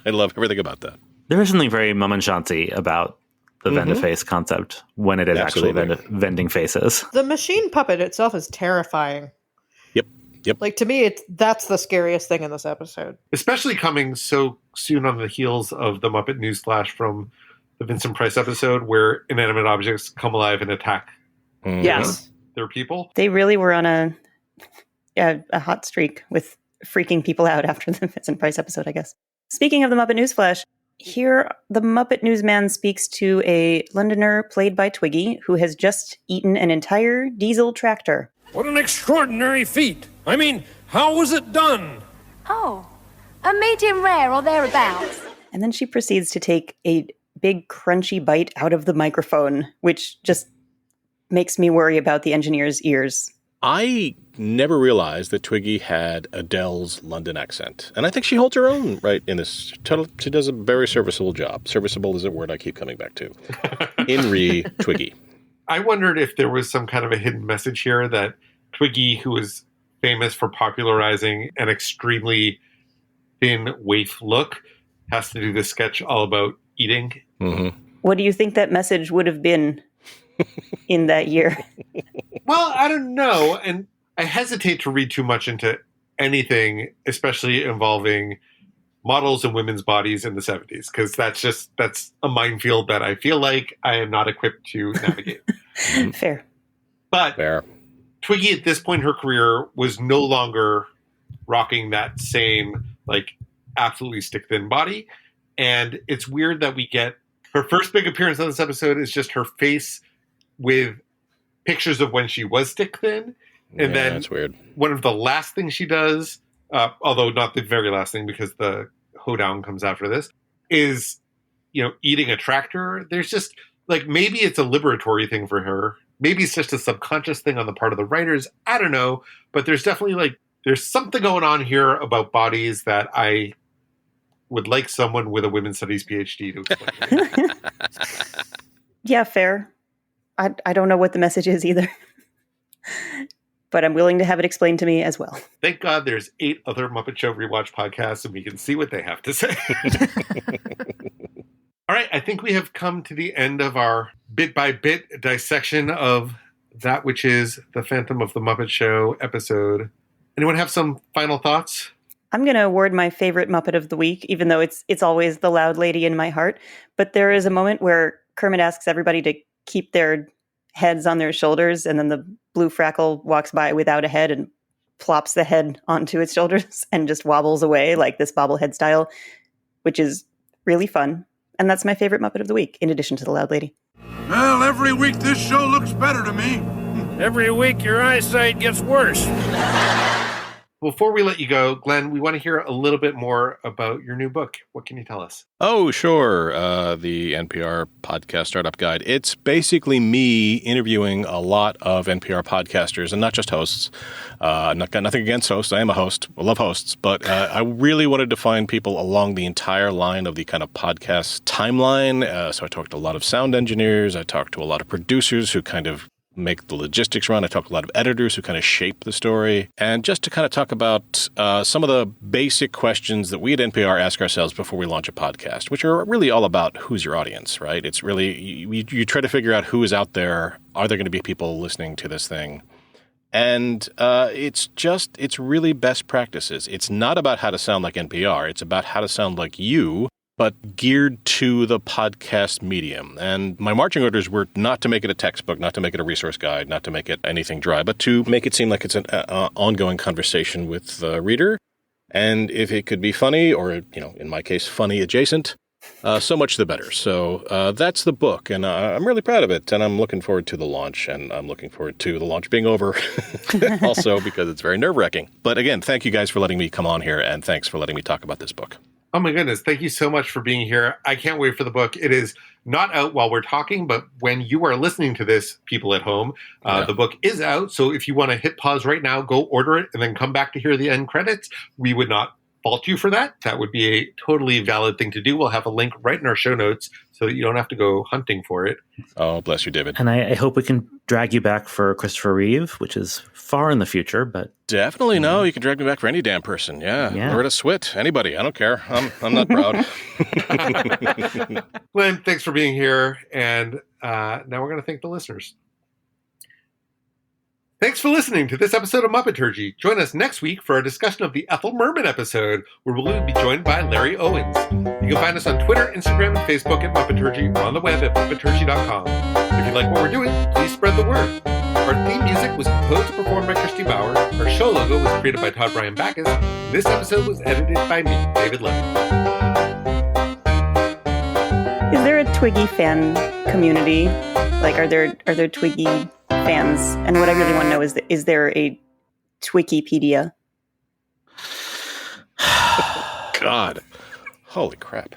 I love everything about that. There is something very Mum and Chancy about the Vendaface concept when it is actually vending faces. The machine puppet itself is terrifying. Yep. Like, to me, that's the scariest thing in this episode. Especially coming so soon on the heels of the Muppet Newsflash from the Vincent Price episode where inanimate objects come alive and attack their people. They really were on a hot streak with freaking people out after the Vincent Price episode, I guess. Speaking of the Muppet Newsflash, here the Muppet Newsman speaks to a Londoner played by Twiggy who has just eaten an entire diesel tractor. What an extraordinary feat. I mean, how was it done? Oh, a medium rare or thereabouts. And then she proceeds to take a big crunchy bite out of the microphone, which just makes me worry about the engineer's ears. I never realized that Twiggy had Adele's London accent. And I think she holds her own right in this. She does a very serviceable job. Serviceable is a word I keep coming back to. In Twiggy. I wondered if there was some kind of a hidden message here that Twiggy, who is famous for popularizing an extremely thin waif look, has to do this sketch all about eating. Mm-hmm. What do you think that message would have been in that year? Well, I don't know. And I hesitate to read too much into anything, especially involving models and women's bodies in the 70s, because that's a minefield that I feel like I am not equipped to navigate. Fair. But Fair. Twiggy, at this point in her career, was no longer rocking that same, absolutely stick-thin body. And it's weird that we get her first big appearance on this episode is just her face with pictures of when she was stick-thin. And then that's weird. One of the last things she does, although not the very last thing because the hoedown comes after this, is, eating a tractor. There's just, maybe it's a liberatory thing for her. Maybe it's just a subconscious thing on the part of the writers. I don't know. But there's definitely, there's something going on here about bodies that I would like someone with a women's studies PhD to explain. Yeah, fair. I don't know what the message is either. But I'm willing to have it explained to me as well. Thank God there's 8 other Muppet Show Rewatch podcasts and we can see what they have to say. All right, I think we have come to the end of our bit-by-bit dissection of that which is the Phantom of the Muppet Show episode. Anyone have some final thoughts? I'm going to award my favorite Muppet of the week, even though it's always the loud lady in my heart. But there is a moment where Kermit asks everybody to keep their heads on their shoulders, and then the blue Frackle walks by without a head and plops the head onto its shoulders and just wobbles away like this bobblehead style, which is really fun. And that's my favorite Muppet of the week, in addition to the loud lady. Well, every week this show looks better to me. Every week your eyesight gets worse. Before we let you go, Glenn, we want to hear a little bit more about your new book. What can you tell us? Oh, sure. The NPR Podcast Startup Guide. It's basically me interviewing a lot of NPR podcasters, and not just hosts. Not got nothing against hosts. I am a host. I love hosts. But I really wanted to find people along the entire line of the kind of podcast timeline. So I talked to a lot of sound engineers. I talked to a lot of producers who kind of make the logistics run. I talk to a lot of editors who kind of shape the story. And just to kind of talk about some of the basic questions that we at NPR ask ourselves before we launch a podcast, which are really all about who's your audience, right? It's really, you try to figure out who is out there. Are there going to be people listening to this thing? And it's really best practices. It's not about how to sound like NPR. It's about how to sound like you, but geared to the podcast medium. And my marching orders were not to make it a textbook, not to make it a resource guide, not to make it anything dry, but to make it seem like it's an ongoing conversation with the reader. And if it could be funny, or, in my case, funny adjacent, so much the better. So that's the book, and I'm really proud of it, and I'm looking forward to the launch, and I'm looking forward to the launch being over also because it's very nerve-wracking. But again, thank you guys for letting me come on here, and thanks for letting me talk about this book. Oh my goodness. Thank you so much for being here. I can't wait for the book. It is not out while we're talking, but when you are listening to this, people at home, the book is out. So if you want to hit pause right now, go order it, and then come back to hear the end credits. We would not fault you for that. That would be a totally valid thing to do. We'll have a link right in our show notes so that you don't have to go hunting for it. Oh, bless you, David. And I hope we can drag you back for Christopher Reeve, which is far in the future, but... Definitely no. You can drag me back for any damn person. Yeah. Loretta Swit. Anybody. I don't care. I'm not proud. Glenn, thanks for being here. And now we're going to thank the listeners. Thanks for listening to this episode of Muppeturgy. Join us next week for our discussion of the Ethel Merman episode, where we'll be joined by Larry Owens. You can find us on Twitter, Instagram, and Facebook at Muppeturgy, or on the web at muppeturgy.com. If you like what we're doing, please spread the word. Our theme music was composed and performed by Christy Bauer. Our show logo was created by Todd Bryan Backus. This episode was edited by me, David Levy. Is there a Twiggy fan community? Like, are there Twiggy fans? And what I really want to know is there a Twikipedia? God. Holy crap.